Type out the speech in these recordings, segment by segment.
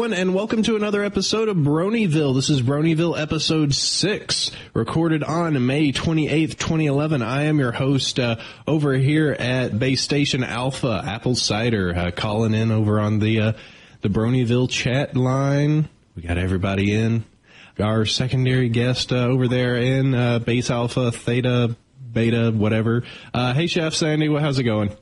And welcome to another episode of Bronyville. This is Bronyville episode 6, recorded on May 28th, 2011. I am your host over here at Base Station Alpha, AppleCider, calling in over on the Bronyville chat line. We got everybody in. Our secondary guest over there in Base Alpha, Theta, Beta, whatever. Hey, Chef Sandy, how's it going?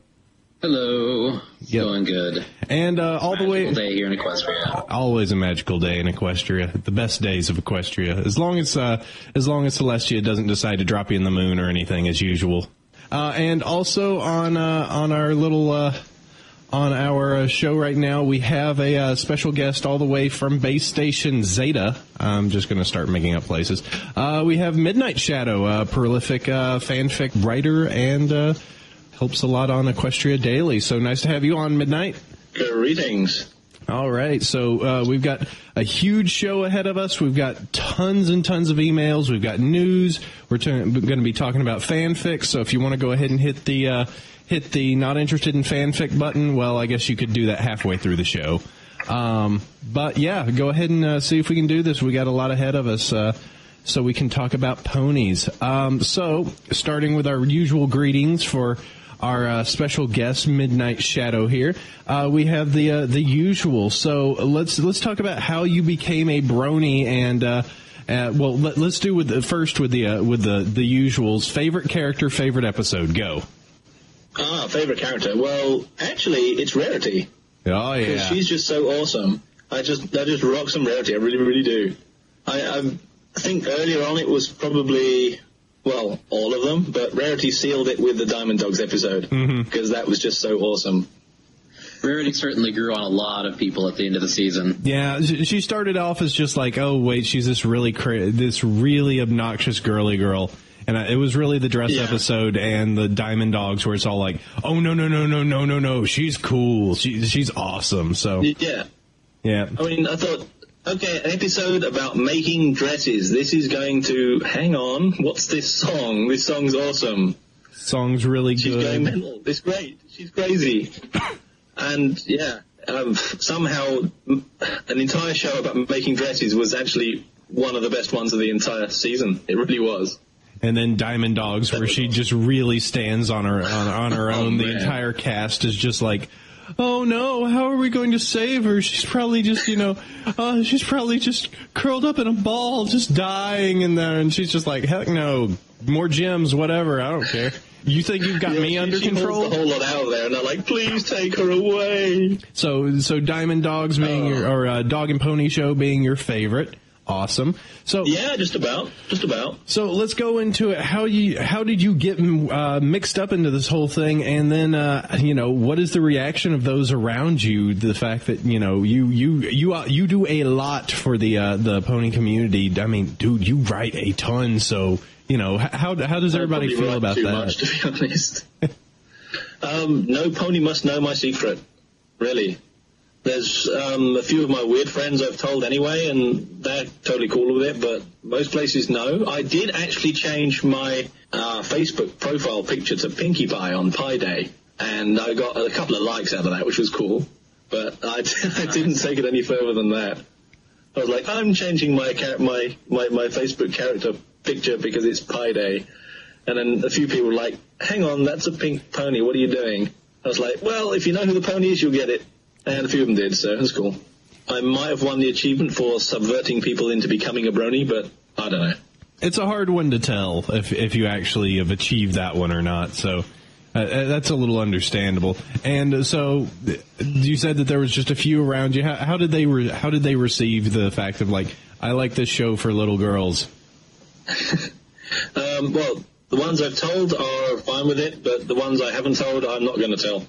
Hello. It's going good. And all the way day here in Equestria. Always a magical day in Equestria. The best days of Equestria, as long as Celestia doesn't decide to drop you in the moon or anything, as usual. And also on our little on our show right now, we have a special guest all the way from Base Station Zeta. I'm just going to start making up places. We have Midnight Shadow, a prolific fanfic writer and helps a lot on Equestria Daily. So nice to have you on, Midnight. Greetings. All right. So we've got a huge show ahead of us. We've got tons and tons of emails. We've got news. We're going to be talking about fanfic. So if you want to go ahead and hit the not interested in fanfic button, well, I guess you could do that halfway through the show. But yeah, go ahead and see if we can do this. We got a lot ahead of us. So we can talk about ponies. So starting with our usual greetings for our special guest, Midnight Shadow here. We have the usual. So let's talk about how you became a brony, and well, let's do with the usuals. Favorite character, favorite episode. Go. Favorite character. Well, actually, it's Rarity. Oh yeah. She's just so awesome. I just rock some Rarity. I really, really do. I think earlier on it was probably, well, all of them, but Rarity sealed it with the Diamond Dogs episode, because that was just so awesome. Rarity certainly grew on a lot of people at the end of the season. Yeah, she started off as just like, oh, wait, she's this really obnoxious girly girl. And it was really the dress episode and the Diamond Dogs where it's all like, oh, no, she's cool. She's awesome. So yeah. I mean, I thought, okay, an episode about making dresses. This is going to... Hang on. What's this song? This song's awesome. Song's really good. She's going mental. It's great. She's crazy. And, yeah, somehow an entire show about making dresses was actually one of the best ones of the entire season. It really was. And then Diamond Dogs, where she just really stands on her own. The entire cast is just like... Oh no, how are we going to save her? She's probably just, she's probably just curled up in a ball, just dying in there. And she's just like, heck no, more gems, whatever, I don't care. You think you've got me under control? She holds the whole lot out there, and they're like, please take her away. So Diamond Dogs being or Dog and Pony Show being your favorite. Awesome. So yeah, just about. So let's go into it. How did you get mixed up into this whole thing, and then what is the reaction of those around you? The fact that you do a lot for the pony community. I mean, dude, you write a ton. So how does everybody feel about that? Much, to be honest. No pony must know my secret. Really. There's a few of my weird friends I've told anyway, and they're totally cool with it, but most places know. I did actually change my Facebook profile picture to Pinkie Pie on Pie Day, and I got a couple of likes out of that, which was cool, but I didn't take it any further than that. I was like, I'm changing my Facebook character picture because it's Pie Day, and then a few people were like, hang on, that's a pink pony, what are you doing? I was like, well, if you know who the pony is, you'll get it. And a few of them did, so it was cool. I might have won the achievement for subverting people into becoming a brony, but I don't know. It's a hard one to tell if you actually have achieved that one or not, so that's a little understandable. And so you said that there was just a few around you. How did they receive the fact of, like, I like this show for little girls? Well, the ones I've told are fine with it, but the ones I haven't told, I'm not going to tell.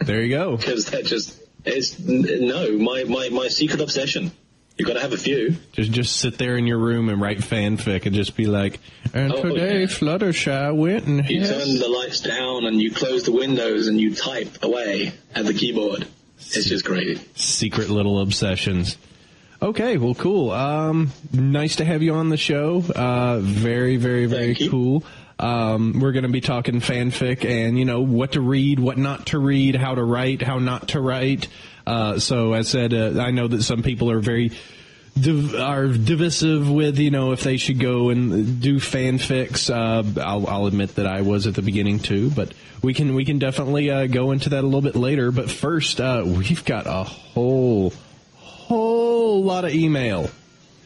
There you go. Because that just... It's my secret obsession. You've got to have a few. Just sit there in your room and write fanfic and just be like, and today Fluttershy went and you turn the lights down and you close the windows and you type away at the keyboard. It's just great. Secret little obsessions. Okay, well, cool. Nice to have you on the show. Very, very, very cool. We're going to be talking fanfic and, you know, what to read, what not to read, how to write, how not to write. So as I said, I know that some people are very divisive with, you know, if they should go and do fanfics. I'll admit that I was at the beginning too, but we can definitely go into that a little bit later. But first, we've got a whole lot of email.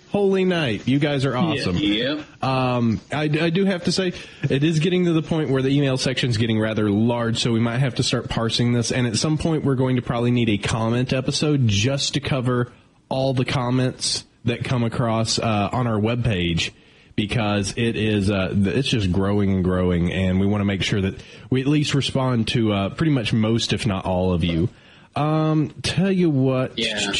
Holy night. You guys are awesome. Yeah. I do have to say, it is getting to the point where the email section is getting rather large, so we might have to start parsing this. And at some point, we're going to probably need a comment episode just to cover all the comments that come across on our webpage, because it is it's just growing and growing, and we want to make sure that we at least respond to pretty much most, if not all of you. Tell you what. Yeah.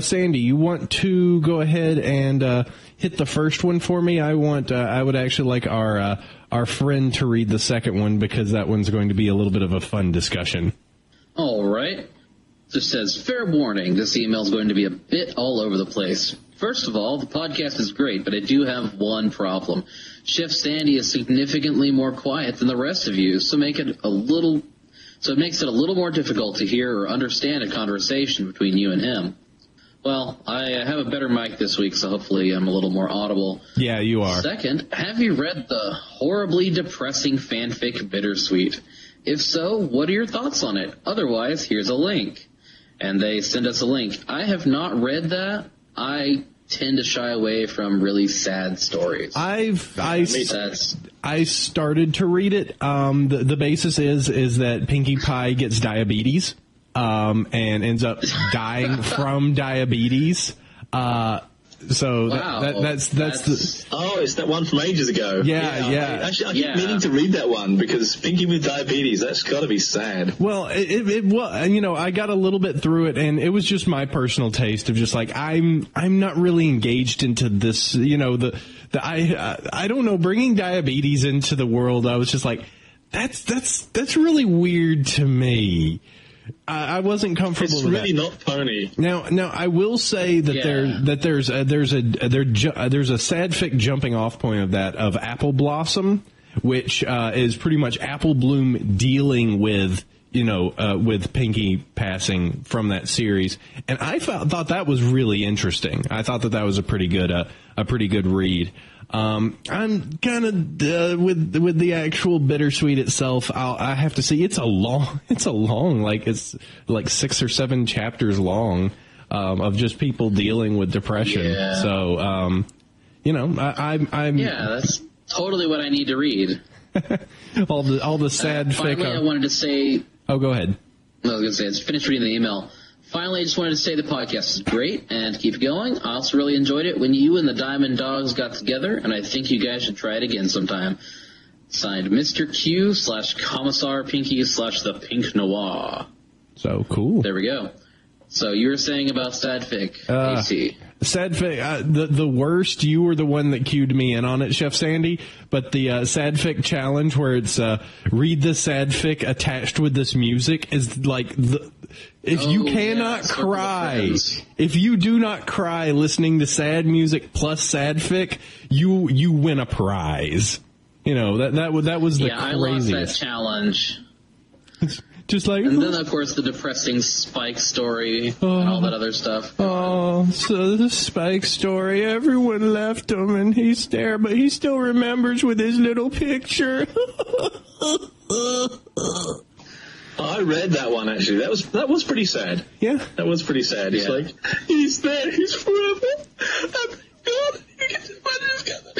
Sandy, you want to go ahead and hit the first one for me? I would actually like our friend to read the second one, because that one's going to be a little bit of a fun discussion. All right. This says, fair warning, this email is going to be a bit all over the place. First of all, the podcast is great, but I do have one problem. Chef Sandy is significantly more quiet than the rest of you, so it makes it a little more difficult to hear or understand a conversation between you and him. Well, I have a better mic this week, so hopefully I'm a little more audible. Yeah, you are. Second, have you read the horribly depressing fanfic Bittersweet? If so, what are your thoughts on it? Otherwise, here's a link. And they send us a link. I have not read that. I tend to shy away from really sad stories. I started to read it. The basis is that Pinkie Pie gets diabetes, and ends up dying from diabetes. So wow. that's the. Oh, it's that one from ages ago. Yeah. I keep meaning to read that one, because Pinkie with diabetes, that's got to be sad. Well, it was, you know, I got a little bit through it, and it was just my personal taste of just like, I'm not really engaged into this, you know, I don't know, bringing diabetes into the world. I was just like, that's really weird to me. I wasn't comfortable with that. It's really not Pony. Now, I will say that there's a sad fic jumping off point of that, of Apple Blossom, which is pretty much Apple Bloom dealing with, you know, with Pinkie passing from that series, and I thought that was really interesting. I thought that was a pretty good read. I'm kind of with the actual Bittersweet itself. I have to say it's a long, like it's like 6 or 7 chapters long, of just people dealing with depression. Yeah. So, you know, I'm that's totally what I need to read. all the sad fic. Finally, I wanted to say. Oh, go ahead. I was going to say, it's finished reading the email. Finally, I just wanted to say the podcast is great and keep going. I also really enjoyed it when you and the Diamond Dogs got together, and I think you guys should try it again sometime. Signed, Mr. Q / Commissar Pinkie / the Pink Noir. So cool. There we go. So you were saying about sad fic, AC. Sad fic, the worst, you were the one that cued me in on it, Chef Sandy, but the sad fic challenge where it's read the sad fic attached with this music is like, if you cannot cry, if you do not cry listening to sad music plus sad fic, you win a prize. You know, that was the craziest. I lost that challenge. Just like, and then, of course, the depressing Spike story and all that other stuff. Oh, so the Spike story, everyone left him and he's there, but he still remembers with his little picture. I read that one, actually. That was pretty sad. Yeah. That was pretty sad. It's like, he's there, he's forever. Oh, God, you get to find his together.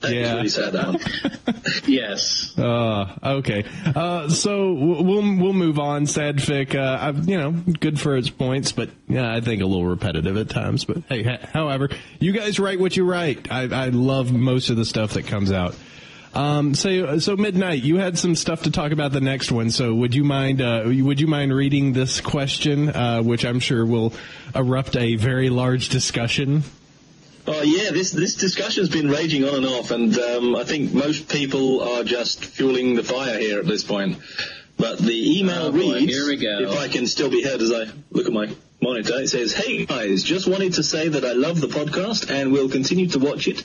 That was really sad, that one. Yes. Okay. So we'll move on. Sad fic, you know, good for its points, but yeah, I think a little repetitive at times. But hey, however, you guys write what you write. I love most of the stuff that comes out. So Midnight, you had some stuff to talk about the next one. So would you mind reading this question, which I'm sure will erupt a very large discussion? Oh yeah, this discussion's been raging on and off, and I think most people are just fueling the fire here at this point. But the email reads, here we go. If I can still be heard as I look at my monitor, it says, "Hey guys, just wanted to say that I love the podcast and will continue to watch it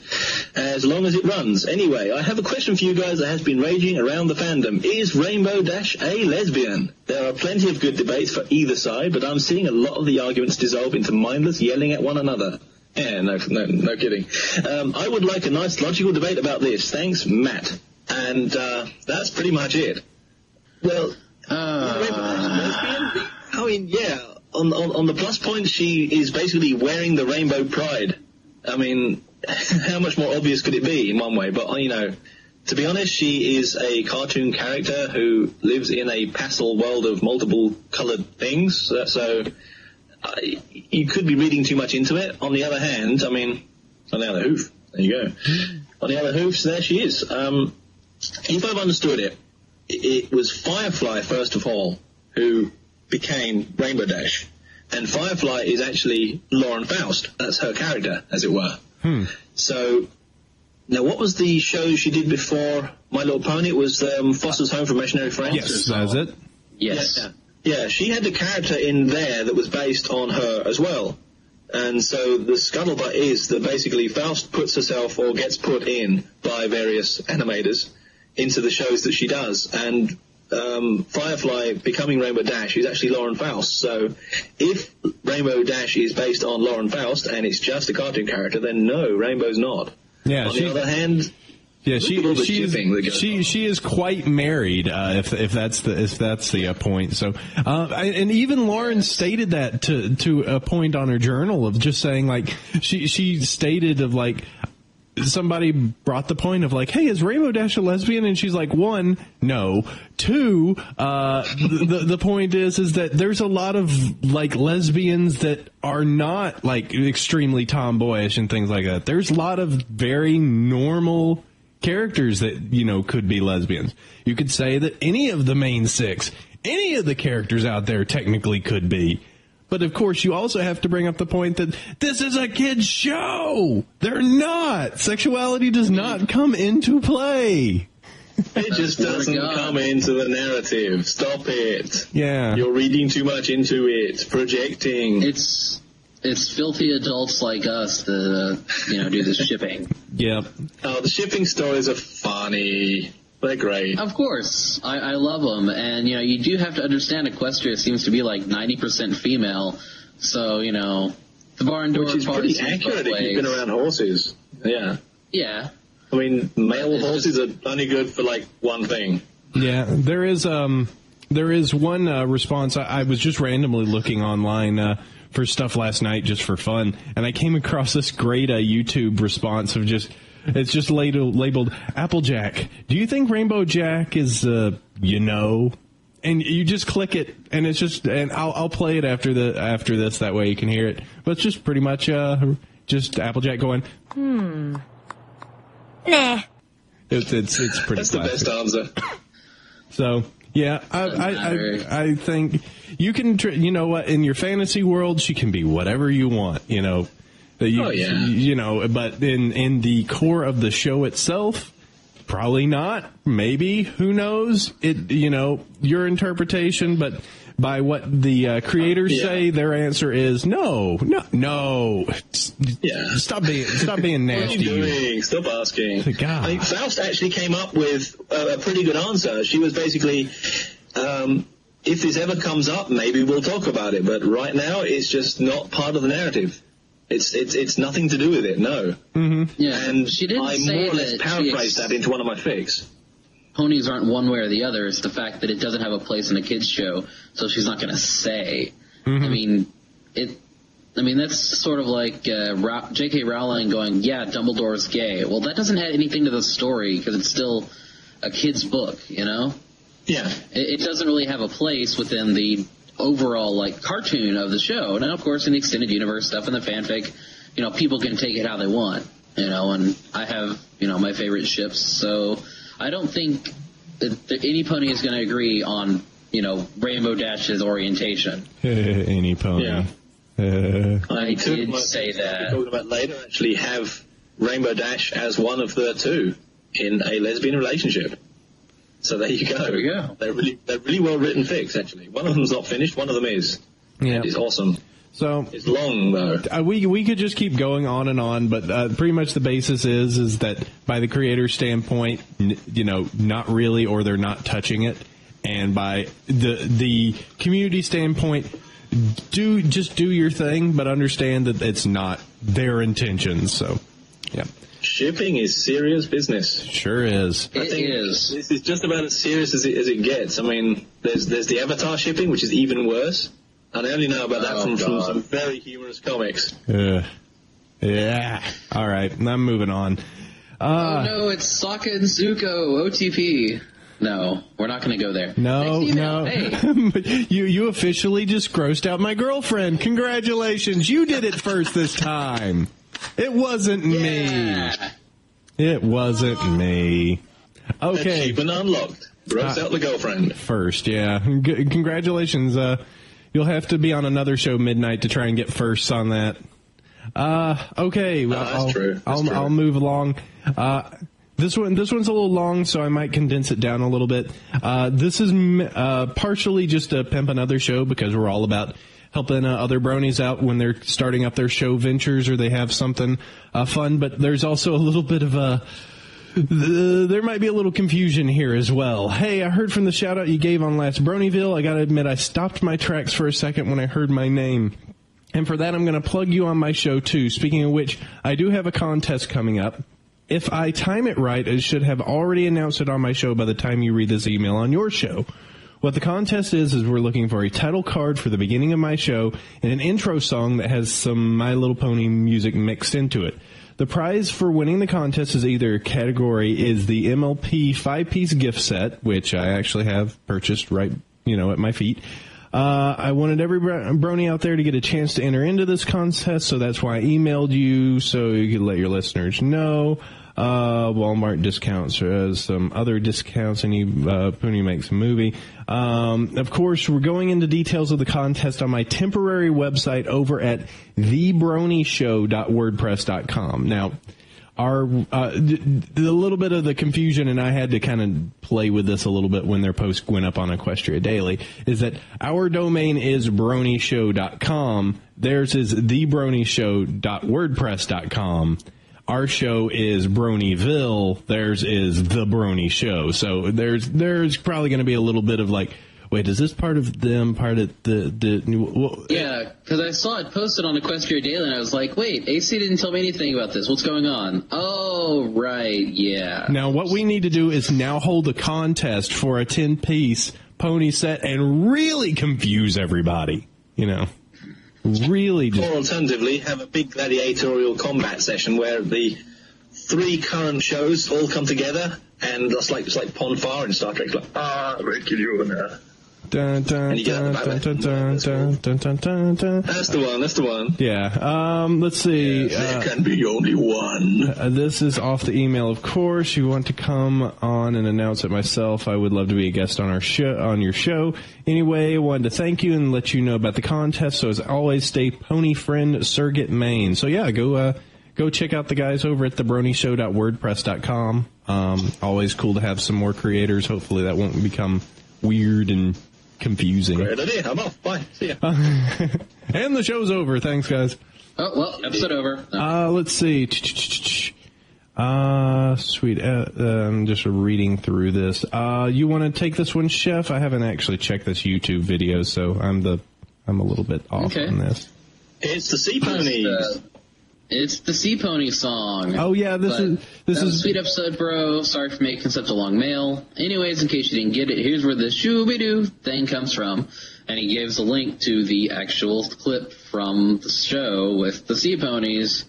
as long as it runs. Anyway, I have a question for you guys that has been raging around the fandom. Is Rainbow Dash a lesbian? There are plenty of good debates for either side, but I'm seeing a lot of the arguments dissolve into mindless yelling at one another." Yeah, no kidding. I would like a nice logical debate about this. Thanks, Matt. And that's pretty much it. Well, I mean, yeah. On the plus point, she is basically wearing the rainbow pride. I mean, how much more obvious could it be in one way? But, to be honest, she is a cartoon character who lives in a pastel world of multiple coloured things. So you could be reading too much into it. On the other hand, on the other hoof, there you go. On the other hoofs, there she is. If I've understood it, it was Firefly, first of all, who became Rainbow Dash. And Firefly is actually Lauren Faust. That's her character, as it were. So, now what was the show she did before My Little Pony? It was Foster's Home for Imaginary Friends? Yes, that was it. Yes. Yeah, she had a character in there that was based on her as well. And so the scuttlebutt is that basically Faust puts herself, or gets put in by various animators, into the shows that she does. And Firefly becoming Rainbow Dash is actually Lauren Faust. So if Rainbow Dash is based on Lauren Faust and it's just a cartoon character, then no, Rainbow's not. Yeah, on the other hand, yeah, she is quite married. If that's the point. So, and even Lauren stated that to a point on her journal of just saying, like, she stated of, like, somebody brought the point of, like, hey, is Rainbow Dash a lesbian? And she's like, one, no. Two, the point is that there's a lot of, like, lesbians that are not, like, extremely tomboyish and things like that. There's a lot of very normal characters that, could be lesbians. You could say that any of the main six, any of the characters out there technically could be. But, of course, you also have to bring up the point that this is a kid's show. They're not. Sexuality does not come into play. It just doesn't come into the narrative. Stop it. Yeah. You're reading too much into it. Projecting. It's filthy adults like us that, do the shipping. Yep. Oh, the shipping stories are funny. They're great. Of course. I love them. And, you do have to understand Equestria seems to be like 90% female. So, the barn door which is pretty accurate if you've been around horses. Yeah. Yeah. I mean, male horses are only good for, like, one thing. Yeah. There is one response. I was just randomly looking online for stuff last night just for fun, and I came across this great YouTube response of it's just labeled Applejack. Do you think Rainbow Jack is And you just click it, and it's just, and I'll play it after this, that way you can hear it. But it's just pretty much just Applejack going, Nah. It's pretty. That's the best answer. So. Yeah, I think you can, you know what, in your fantasy world, she can be whatever you want, but in the core of the show itself, probably not, maybe, who knows, your interpretation, but by what the creators say, their answer is no. Yeah. Stop being nasty. What are you doing? Stop asking. God. I think Faust actually came up with a pretty good answer. She was basically, if this ever comes up, maybe we'll talk about it. But right now, it's just not part of the narrative. It's nothing to do with it. No. Mm-hmm. Yeah. And she didn't I say more or less that paraphrased that into one of my fics. Ponies aren't one way or the other. It's the fact that it doesn't have a place in a kid's show, so she's not going to say. Mm-hmm. That's sort of like J.K. Rowling going, yeah, Dumbledore's gay. Well, that doesn't add anything to the story because it's still a kid's book, Yeah. It doesn't really have a place within the overall, cartoon of the show. Now, of course, in the extended universe stuff and the fanfic, people can take it how they want. and I have, my favorite ships, so I don't think that any pony is going to agree on, Rainbow Dash's orientation. Any pony. Yeah. I did say that. Talking about later, actually have Rainbow Dash as one of the two in a lesbian relationship. So there you go. There we go. They're really well written fics, actually. One of them's not finished, one of them is. Yeah. It's awesome. So it's long though. We could just keep going on, but pretty much the basis is that by the creator's standpoint, not really, or they're not touching it, and by the community standpoint, do your thing, but understand that it's not their intentions. So, yeah. Shipping is serious business. Sure is. It is. This is just about as serious as it gets. I mean, there's the Avatar shipping, which is even worse. And I only know about that from some very humorous comics. Yeah. All right. I'm moving on. Oh, no, it's Sokka and Zuko, OTP. No, we're not going to go there. No. Hey. you officially just grossed out my girlfriend. Congratulations. You did it first this time. It wasn't me. It wasn't me. Okay. Achievement unlocked. Gross out the girlfriend. First, yeah. Congratulations. You'll have to be on another show midnight to try and get firsts on that. Okay. Well, that's true. I'll move along. This one's a little long, so I might condense it down a little bit. This is partially just to pimp another show because we're all about helping other bronies out when they're starting up their show ventures or they have something fun. But there's also a little bit of there might be a little confusion here as well. Hey, I heard from the shout-out you gave on last Bronyville. I gotta admit, I stopped my tracks for a second when I heard my name. And for that, I'm going to plug you on my show, too. Speaking of which, I do have a contest coming up. If I time it right, I should have already announced it on my show by the time you read this email on your show. What the contest is we're looking for a title card for the beginning of my show and an intro song that has some My Little Pony music mixed into it. The prize for winning the contest is either category is the MLP 5-piece gift set, which I actually have purchased right, at my feet. I wanted every brony out there to get a chance to enter into this contest, so that's why I emailed you, so you could let your listeners know. Walmart discounts, some other discounts, any Pony Makes a Movie. Of course, we're going into details of the contest on my temporary website over at thebronyshow.wordpress.com. Now, the little bit of the confusion, and I had to kind of play with this a little bit when their post went up on Equestria Daily, is that our domain is bronieshow.com. Theirs is thebronyshow.wordpress.com. Our show is Bronyville. Theirs is The Brony Show. So there's probably going to be a little bit of like, wait, is this part of them, part of the yeah, because I saw it posted on Equestria Daily, and I was like, wait, AC didn't tell me anything about this. What's going on? Oh, right, yeah. Now, what we need to do is now hold a contest for a 10-piece pony set and really confuse everybody, Really just... Or alternatively, have a big gladiatorial combat session where the 3 current shows all come together, and it's like Ponfar in Star Trek. It's like, I will kill you now. Dun, dun, and you get dun, dun, dun, dun, dun, dun, dun, dun. That's the one. Yeah. Let's see. There can be only one. This is off the email, of course. You want to come on and announce it myself. I would love to be a guest on your show. Anyway, I wanted to thank you and let you know about the contest. So as always, stay Pony Friend Surrogate Maine. So yeah, go check out the guys over at thebronyshow.wordpress.com. Always cool to have some more creators. Hopefully that won't become weird and confusing. Great idea. I'm off. Bye. See ya. And the show's over. Thanks, guys. Oh, well, episode over. Let's see. Sweet. I'm just reading through this. You want to take this one, Chef? I haven't actually checked this YouTube video, so I'm a little bit off on this. It's the Sea Ponies. It's the Sea Pony song. Oh yeah, this is a sweet episode, bro. Sorry for making such a long mail. Anyways, in case you didn't get it, here's where the shooby-doo thing comes from. And he gives a link to the actual clip from the show with the Sea Ponies.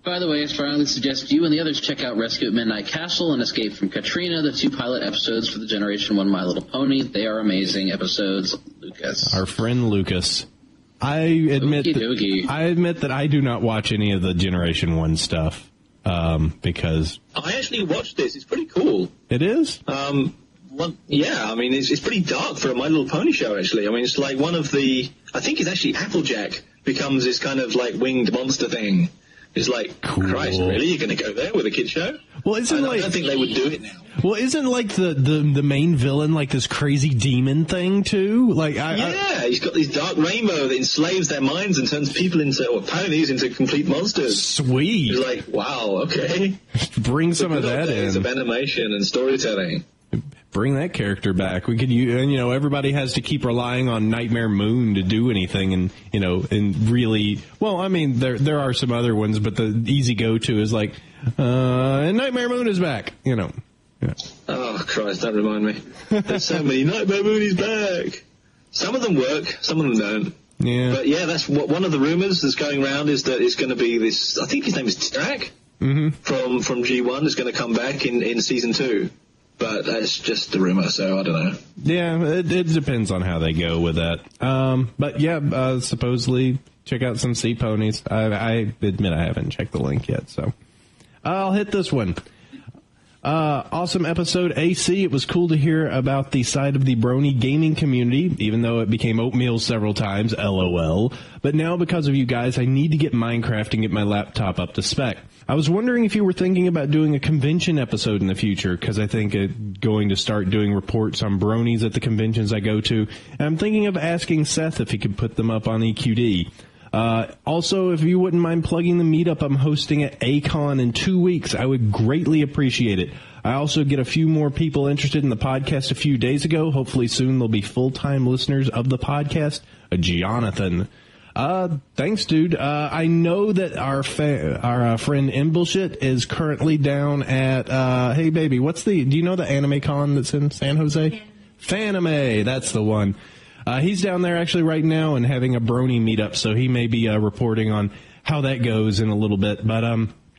By the way, I strongly suggest you and the others check out Rescue at Midnight Castle and Escape from Katrina, the 2 pilot episodes for the Generation 1 My Little Pony. They are amazing episodes, Lucas. Our friend Lucas. I admit that I do not watch any of the Generation 1 stuff. because I actually watched this. It's pretty cool. It is? Yeah, I mean, it's pretty dark for a My Little Pony show, actually. I mean, it's like one of the... I think it's actually Applejack becomes this kind of, like, winged monster thing. It's like, cool. Christ, really? You're going to go there with a kid show? Well, I don't think they would do it now. Well, isn't, like, the main villain, like, this crazy demon thing, too? Like, he's got this dark rainbow that enslaves their minds and turns people or ponies into complete monsters. Sweet. It's like, wow, okay. Bring some of that in. Of animation and storytelling. Bring that character back. We could, everybody has to keep relying on Nightmare Moon to do anything, and really, well, I mean, there are some other ones, but the easy go-to is like, and Nightmare Moon is back, Yeah. Oh, Christ, don't remind me. There's so many Nightmare Moon is back. Some of them work, some of them don't. Yeah. But yeah, that's one of the rumors that's going around is that it's going to be this, I think his name is Tirak, from G1 is going to come back in season 2. But that's just the rumor, so I don't know. Yeah, it depends on how they go with that. But yeah, supposedly check out some sea ponies. I admit I haven't checked the link yet, so I'll hit this one. Awesome episode, AC. It was cool to hear about the side of the Brony gaming community, even though it became oatmeal several times, LOL. But now, because of you guys, I need to get Minecraft and get my laptop up to spec. I was wondering if you were thinking about doing a convention episode in the future, because I think going to start doing reports on bronies at the conventions I go to. And I'm thinking of asking Seth if he could put them up on EQD. Also, if you wouldn't mind plugging the meetup I'm hosting at ACON in 2 weeks, I would greatly appreciate it. I also get a few more people interested in the podcast a few days ago. Hopefully soon they'll be full-time listeners of the podcast. Jonathan. Thanks, dude. I know that our friend Imbullshit is currently down at, hey baby, do you know the anime con that's in San Jose? Fanime, that's the one. He's down there actually right now and having a Brony meetup, so he may be reporting on how that goes in a little bit. But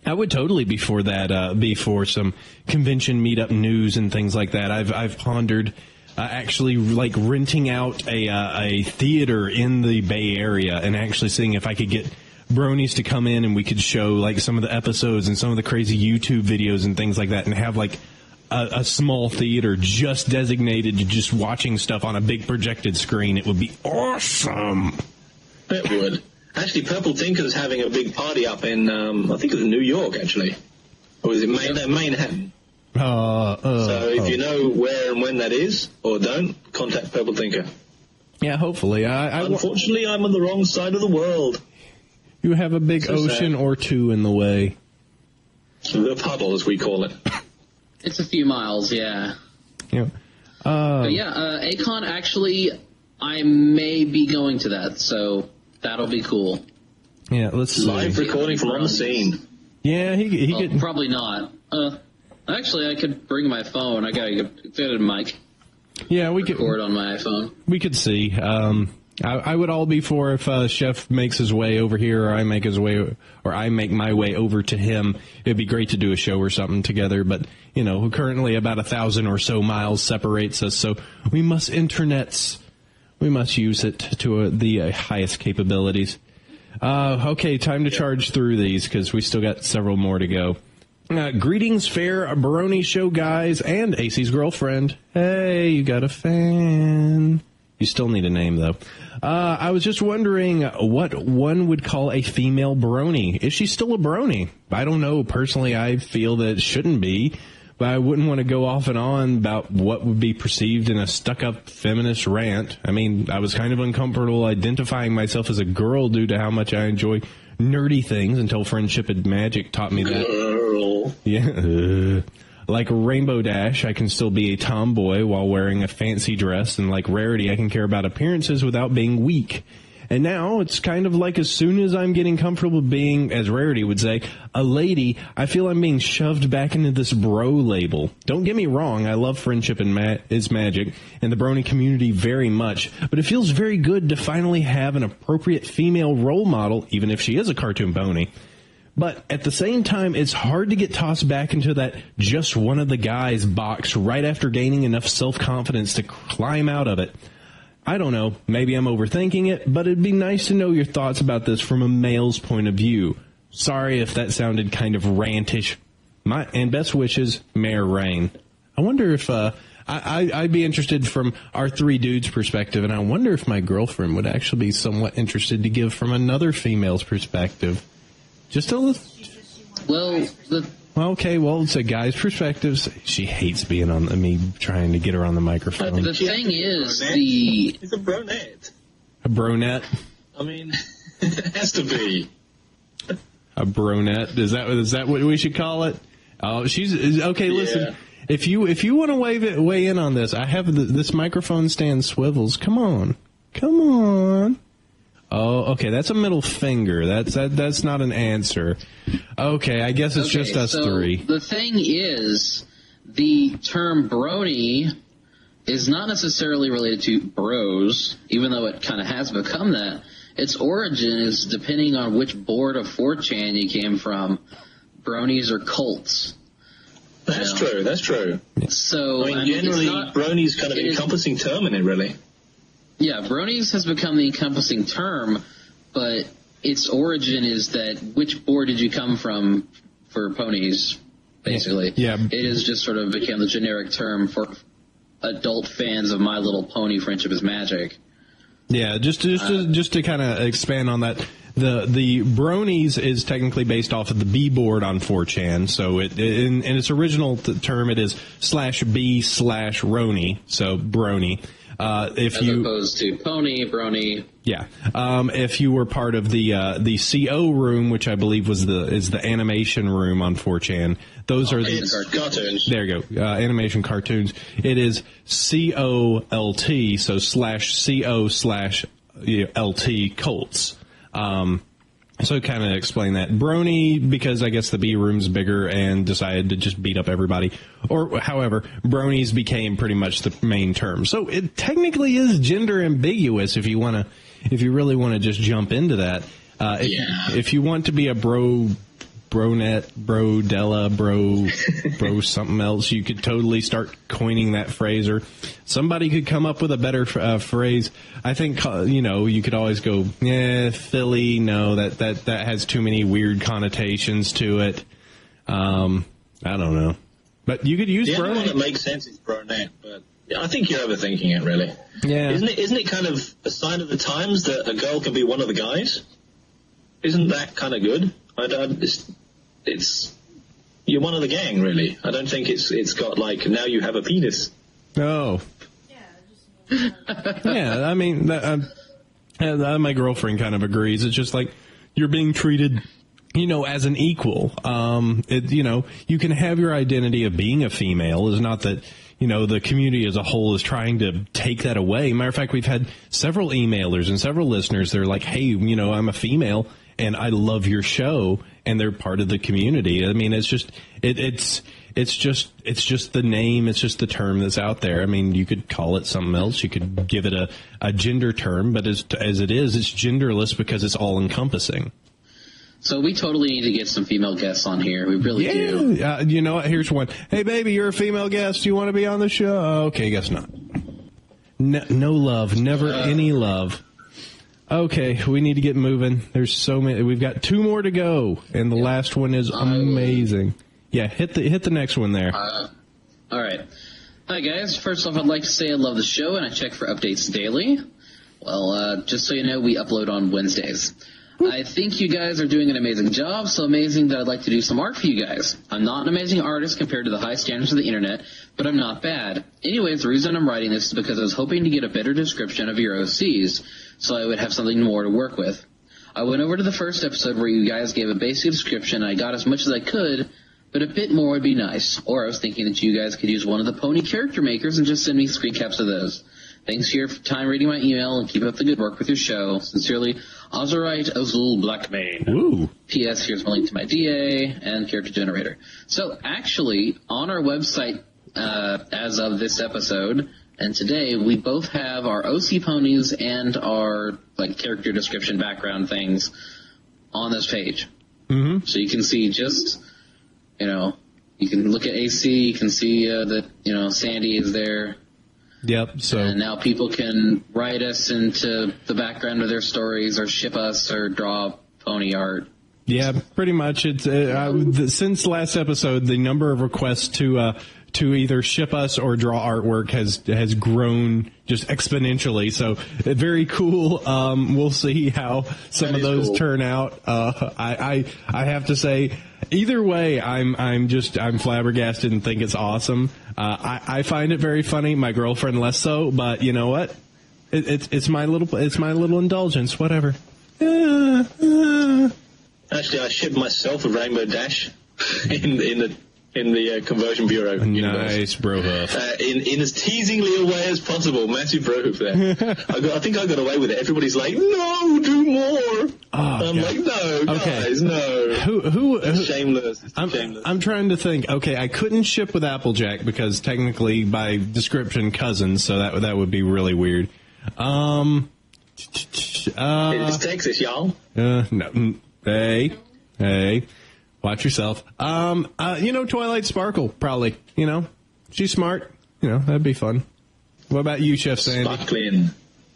I would totally be for that, be for some convention meetup news and things like that. I've pondered actually like renting out a theater in the Bay Area and actually seeing if I could get bronies to come in and we could show like some of the episodes and some of the crazy YouTube videos and things like that, and have like a small theater just designated to just watching stuff on a big projected screen. It would be awesome. It would. Actually, Purple Tinker's having a big party up in, I think it's in New York, actually. Or is it Manhattan? So if you know where and when that is, or don't, contact Purple Tinker. Yeah, hopefully. Unfortunately, I'm on the wrong side of the world. You have a big ocean or two in the way. The puddle, as we call it. It's a few miles, yeah. Yeah. But yeah, ACON, actually, I may be going to that, so that'll be cool. Yeah, let's see. Live recording from on the scene. Yeah, he could... Probably not. Actually, I could bring my phone. I gotta get a mic. Yeah, we could record on my iPhone. We could see. I would all be for if Chef makes his way over here, or I make my way over to him. It'd be great to do a show or something together. But currently about 1,000 or so miles separates us, so we must use it to the highest capabilities. Okay, time to charge through these because we still got several more to go. Greetings, fair Brony show guys, and AC's girlfriend. Hey, you got a fan. You still need a name, though. I was just wondering what one would call a female brony. Is she still a brony? I don't know. Personally, I feel that it shouldn't be, but I wouldn't want to go off and on about what would be perceived in a stuck-up feminist rant. I mean, I was kind of uncomfortable identifying myself as a girl due to how much I enjoy nerdy things until Friendship and Magic taught me that. Girl. Yeah. Like Rainbow Dash, I can still be a tomboy while wearing a fancy dress, and like Rarity, I can care about appearances without being weak. And now it's kind of like as soon as I'm getting comfortable being, as Rarity would say, a lady, I feel I'm being shoved back into this bro label. Don't get me wrong, I love Friendship and is Magic and the Brony community very much, but it feels very good to finally have an appropriate female role model, even if she is a cartoon pony. But at the same time, it's hard to get tossed back into that just one of the guys box right after gaining enough self-confidence to climb out of it. I don't know, maybe I'm overthinking it, but it'd be nice to know your thoughts about this from a male's point of view. Sorry if that sounded kind of rantish. And best wishes, Mayor Rain. I wonder if I'd be interested from our three dudes' perspective, and I wonder if my girlfriend would actually be somewhat interested to give from another female's perspective. Just a little. Well, okay, well, it's a guy's perspective. She hates being on me trying to get her on the microphone. The thing is, It's a brunette. A brunette? I mean, it has to be. A brunette? Is that what we should call it? Oh, she's okay. Listen, Yeah. if you want to weigh in on this, I have this microphone stand swivels. Come on. Oh, okay. That's a middle finger. That's not an answer. Okay, I guess it's just us three. The thing is, the term brony is not necessarily related to bros, even though it kind of has become that. Its origin is depending on which board of 4chan you came from, bronies or cults. That's true. So, I mean, generally, brony's kind of an encompassing term in it, really. Yeah, bronies has become the encompassing term, but its origin is that which board did you come from for ponies, basically. Yeah. It has just sort of become the generic term for adult fans of My Little Pony Friendship is Magic. Yeah, just to kind of expand on that, the bronies is technically based off of the B board on 4chan. So in its original term, it is /B/Rony, so brony. As opposed to pony, brony. Yeah. If you were part of the CO room, which I believe is the animation room on 4chan, those are the cartoons. There you go. Animation cartoons. It is COLT, so /CO/LT cults. So kind of explain that. Brony, because I guess the B room's bigger and decided to just beat up everybody. Or, however, bronies became pretty much the main term. So it technically is gender ambiguous if you really want to just jump into that. If you want to be a bronette, brodella, bro something else, you could totally start coining that phrase, or somebody could come up with a better phrase. I think, you could always go, Philly, no, that has too many weird connotations to it. I don't know. But you could use the brony. only one that makes sense is brunette, but I think you're overthinking it, really. Yeah. Isn't it kind of a sign of the times that a girl can be one of the guys? Isn't that kind of good? It's you're one of the gang, really. I don't think it's got like now you have a penis. Oh. Yeah, I mean, my girlfriend kind of agrees. It's just like you're being treated, as an equal. You can have your identity of being a female. Is not that, the community as a whole is trying to take that away. Matter of fact, we've had several emailers and several listeners. They're like, hey, I'm a female and I love your show, and they're part of the community. I mean, it's just the name. It's just the term that's out there. I mean, you could call it something else. You could give it a gender term, but as it is, it's genderless because it's all encompassing. So we totally need to get some female guests on here. We really do. You know what? Here's one. Hey, baby, you're a female guest. Do you want to be on the show? Okay, guess not. No love. Never any love. Okay, we need to get moving. There's so many. We've got 2 more to go, and the last one is amazing. Yeah, hit the next one there. All right. Hi, guys. First off, I'd like to say I love the show, and I check for updates daily. Well, just so you know, we upload on Wednesdays. I think you guys are doing an amazing job, so amazing that I'd like to do some art for you guys. I'm not an amazing artist compared to the high standards of the internet, but I'm not bad. Anyways, the reason I'm writing this is because I was hoping to get a better description of your OCs, so I would have something more to work with. I went over to the first episode where you guys gave a basic description, and I got as much as I could, but a bit more would be nice. Or I was thinking that you guys could use one of the pony character makers and just send me screen caps of those. Thanks for your time reading my email, and keep up the good work with your show. Sincerely, Ozurite Ozul Blackmane. Ooh. P.S. Here's my link to my DA and character generator. So, actually, on our website, as of this episode, and today, we both have our OC ponies and our character description background things on this page. Mm-hmm. So you can see just, you can look at AC, you can see that, Sandy is there. Yep. So and now people can write us into the background of their stories, or ship us, or draw pony art. Yeah, pretty much. It's since last episode, the number of requests to either ship us or draw artwork has grown just exponentially. So very cool. We'll see how some of those turn out. I have to say, either way, I'm flabbergasted and think it's awesome. I find it very funny. My girlfriend less so, but you know what? It's my little indulgence. Whatever. Actually, I shipped myself a Rainbow Dash in the conversion bureau. Nice, BROHOOF. In as teasingly a way as possible. Massive BROHOOF there. I think I got away with it. Everybody's like, no, do more. I'm like, no, guys, no. It's shameless. It's shameless. I'm trying to think. Okay, I couldn't ship with Applejack because technically, by description, cousins, so that would be really weird. It's Texas, y'all. No. Hey, watch yourself. Twilight Sparkle, probably. She's smart. That'd be fun. What about you, Chef Sandy?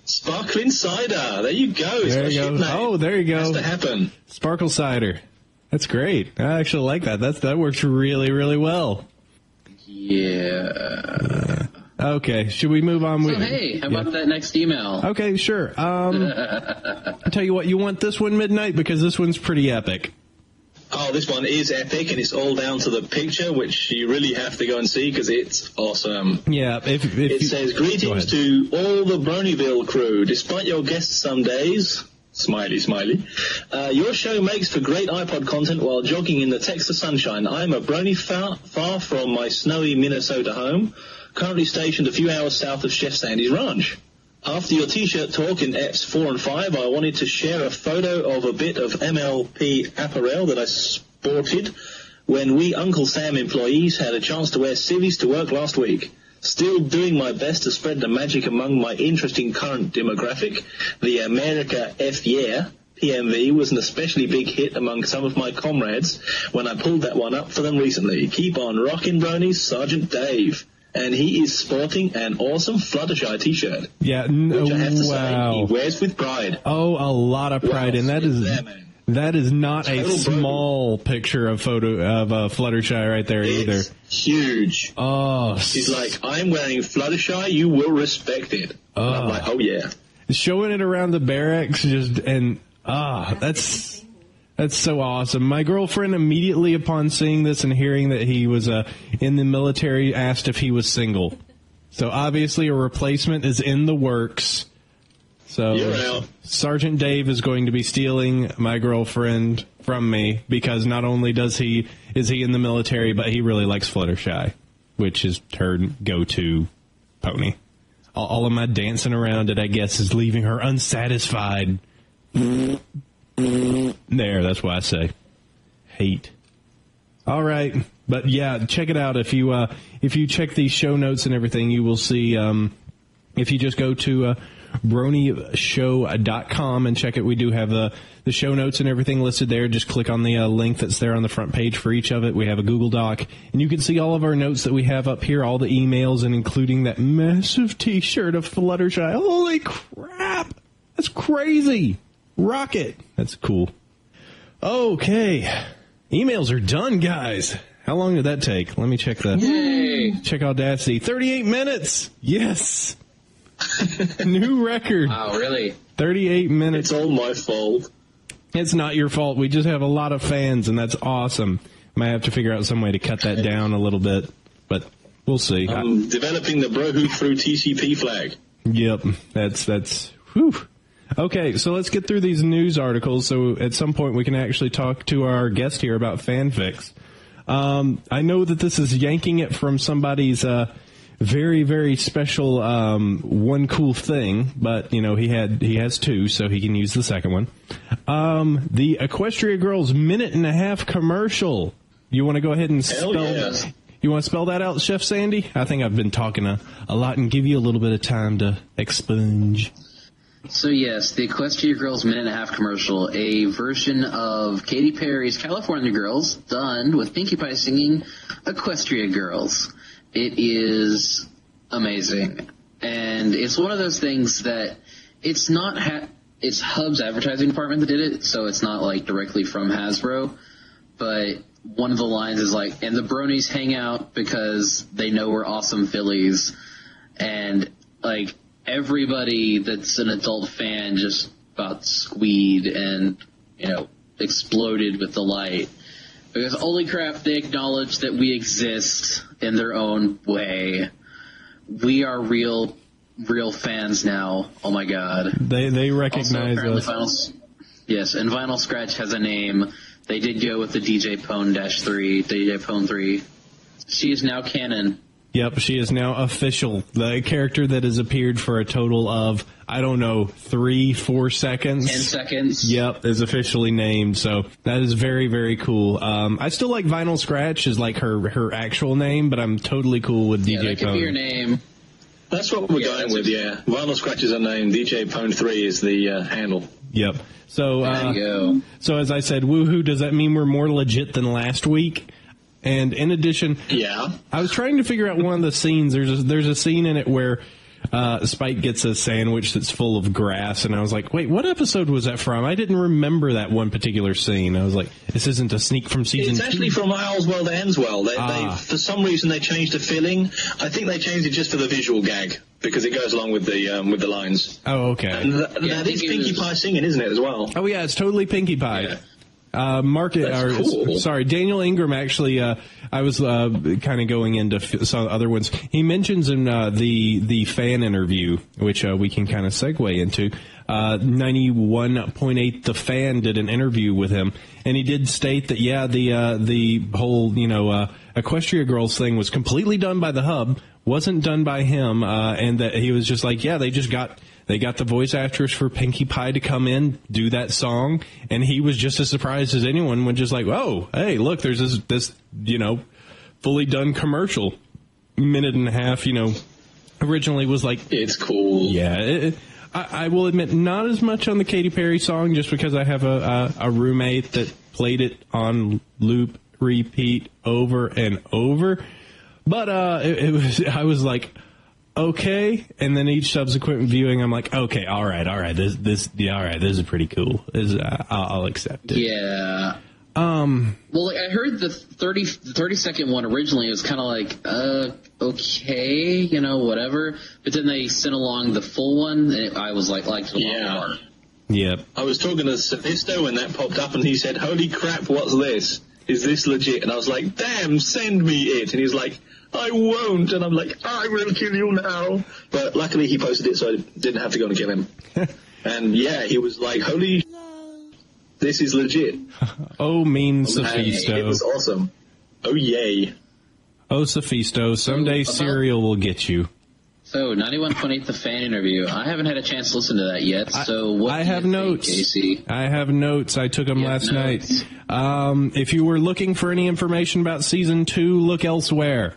Sparkling cider. There you go. There you go. Oh, there you go. Has to happen. Sparkle cider. That's great. I actually like that. That works really, really well. Yeah. Okay, should we move on? Hey, how about that next email? Okay, sure. I'll tell you what, you want this one, Midnight, because this one's pretty epic. Oh, this one is epic, and it's all down to the picture, which you really have to go and see because it's awesome. Yeah. It says, greetings to all the Bronyville crew. Despite your guests some days, smiley, your show makes for great iPod content while jogging in the Texas sunshine. I'm a Brony far from my snowy Minnesota home, currently stationed a few hours south of Chef Sandy's ranch. After your T-shirt talk in Eps 4 and 5, I wanted to share a photo of a bit of MLP apparel that I sported when we Uncle Sam employees had a chance to wear civvies to work last week. Still doing my best to spread the magic among my interesting current demographic. The America F Yeah PMV was an especially big hit among some of my comrades when I pulled that one up for them recently. Keep on rocking, bronies, Sergeant Dave. And he is sporting an awesome Fluttershy T-shirt. Yeah, which I have to say, he wears with pride. Oh, a lot of pride, and that is not a small picture of Fluttershy right there either. It's huge. Oh, he's like, I'm wearing Fluttershy, you will respect it. And I'm like, oh yeah. Showing it around the barracks, that's so awesome. My girlfriend, immediately upon seeing this and hearing that he was in the military, asked if he was single. So obviously a replacement is in the works. So you're out. Sergeant Dave is going to be stealing my girlfriend from me because not only is he in the military, but he really likes Fluttershy, which is her go-to pony. All of my dancing around it, I guess, is leaving her unsatisfied. There, that's why I say hate. All right, but yeah, check it out. If you check the show notes and everything, you will see. If you just go to BronyShow.com and check it, we do have the show notes and everything listed there. Just click on the link that's there on the front page for each of it. We have a Google Doc, and you can see all of our notes that we have up here, all the emails, and including that massive T-shirt of Fluttershy. Holy crap, that's crazy! Rocket. That's cool. Okay. Emails are done, guys. How long did that take? Let me check check Audacity. 38 minutes. Yes. New record. Wow, really? 38 minutes. It's all my fault. It's not your fault. We just have a lot of fans, and that's awesome. Might have to figure out some way to cut that down a little bit, but we'll see. I'm developing the BROHOOF through TCP flag. Yep. That's whew. Okay, so let's get through these news articles so at some point we can actually talk to our guest here about fanfics. I know that this is yanking it from somebody's very, very special one cool thing, but, he has two, so he can use the second one. The Equestria Girls minute and a half commercial. You want to go ahead and spell that? You want to spell that out, Chef Sandy? I think I've been talking a lot and give you a little bit of time to expunge. So yes, the Equestria Girls minute and a half commercial, a version of Katy Perry's California Girls done with Pinkie Pie singing Equestria Girls. It is amazing. And it's one of those things that it's not it's Hub's advertising department that did it, so it's not like directly from Hasbro. But one of the lines is like, and the bronies hang out because they know we're awesome fillies. And like everybody that's an adult fan just about squeed and, you know, exploded with delight. Because holy crap, they acknowledge that we exist in their own way. We are real fans now. Oh my god. They recognize us. Yes, and Vinyl Scratch has a name. They did go with the DJ Pwn-3, DJ Pwn 3. She is now canon. Yep, she is now official. The character that has appeared for a total of, I don't know, 3-4 seconds. 10 seconds. Yep, is officially named. So that is very, very cool. I still like Vinyl Scratch as like her actual name, but I'm totally cool with DJ Pwn. That could be your name. That's what we're going with, yeah. Vinyl Scratch is her name. DJ Pwn 3 is the handle. Yep. So, there you go. So as I said, woohoo, does that mean we're more legit than last week? And in addition, yeah, I was trying to figure out one of the scenes. There's a scene in it where Spike gets a sandwich that's full of grass, and I was like, wait, what episode was that from? I didn't remember that one particular scene. I was like, this isn't a sneak from season 2. It's actually from Owl's World Ends Well. They, for some reason, they changed the filling. I think they changed it just for the visual gag, because it goes along with the lines. Oh, okay. And that is Pinkie Pie singing, isn't it, as well? Oh, yeah, it's totally Pinkie Pie. Yeah. Cool. Sorry, Daniel Ingram actually, I was kind of going into some other ones. He mentions in the fan interview, which we can kind of segue into, 91.8 The Fan did an interview with him, and he did state that, yeah, the whole, Equestria Girls thing was completely done by the Hub, wasn't done by him, and that he was just like, yeah, they got the voice actress for Pinkie Pie to come in, do that song, and he was just as surprised as anyone when just like, oh, hey, look, there's this fully done commercial. Minute and a half, originally was like... It's cool. Yeah, I will admit, not as much on the Katy Perry song, just because I have a roommate that played it on loop, repeat, over and over. But I was like... okay, and then each subsequent viewing, I'm like, okay, all right, this is pretty cool. I'll accept it. Yeah. Well, I heard the 30-second one originally. It was kind of like, okay, whatever. But then they sent along the full one, and I was like, liked it a lot more. Yep. I was talking to Sophisto when that popped up, and he said, "Holy crap, what's this? Is this legit?" And I was like, "Damn, send me it." And he's like, "I won't," and I'm like, "I will kill you now." But luckily he posted it, so I didn't have to go and kill him. And yeah, he was like, "Holy, this is legit." Oh, mean Sophisto. It was awesome. Oh, yay. Oh, Sophisto, someday cereal will get you. So, 91.8 The Fan interview. I haven't had a chance to listen to that yet, so what I have notes. Casey? I have notes. I took them last night. If you were looking for any information about Season 2, look elsewhere.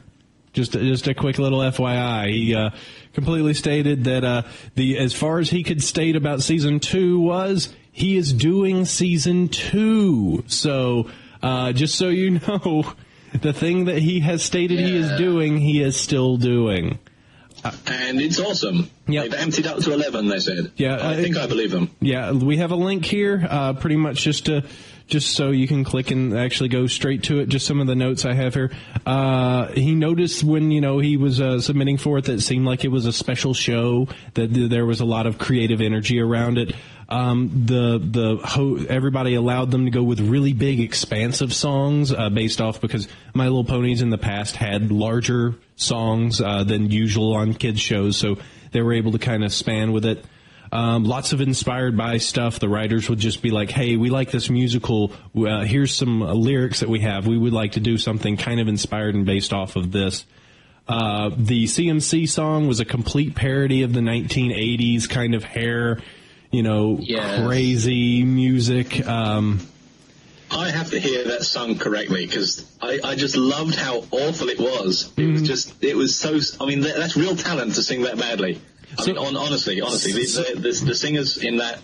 Just a quick little FYI. He completely stated that as far as he could state about Season 2 was, he is doing Season 2. So, just so you know, the thing that he has stated he is doing, he is still doing. And it's awesome. Yep. They've emptied up to 11, they said. Yeah, I think I believe them. Yeah, we have a link here, pretty much just so you can click and actually go straight to it. Just some of the notes I have here. He noticed when, he was submitting for it that it seemed like it was a special show, that there was a lot of creative energy around it. Everybody allowed them to go with really big, expansive songs, based off because My Little Ponies in the past had larger songs than usual on kids shows, so they were able to kind of span with it. Lots of inspired by stuff. The writers would just be like, hey, we like this musical. Here's some lyrics that we have. We would like to do something kind of inspired and based off of this. The CMC song was a complete parody of the 1980s kind of hair, crazy music. I have to hear that sung correctly because I just loved how awful it was. It was so, that's real talent to sing that badly. Honestly, the singers in that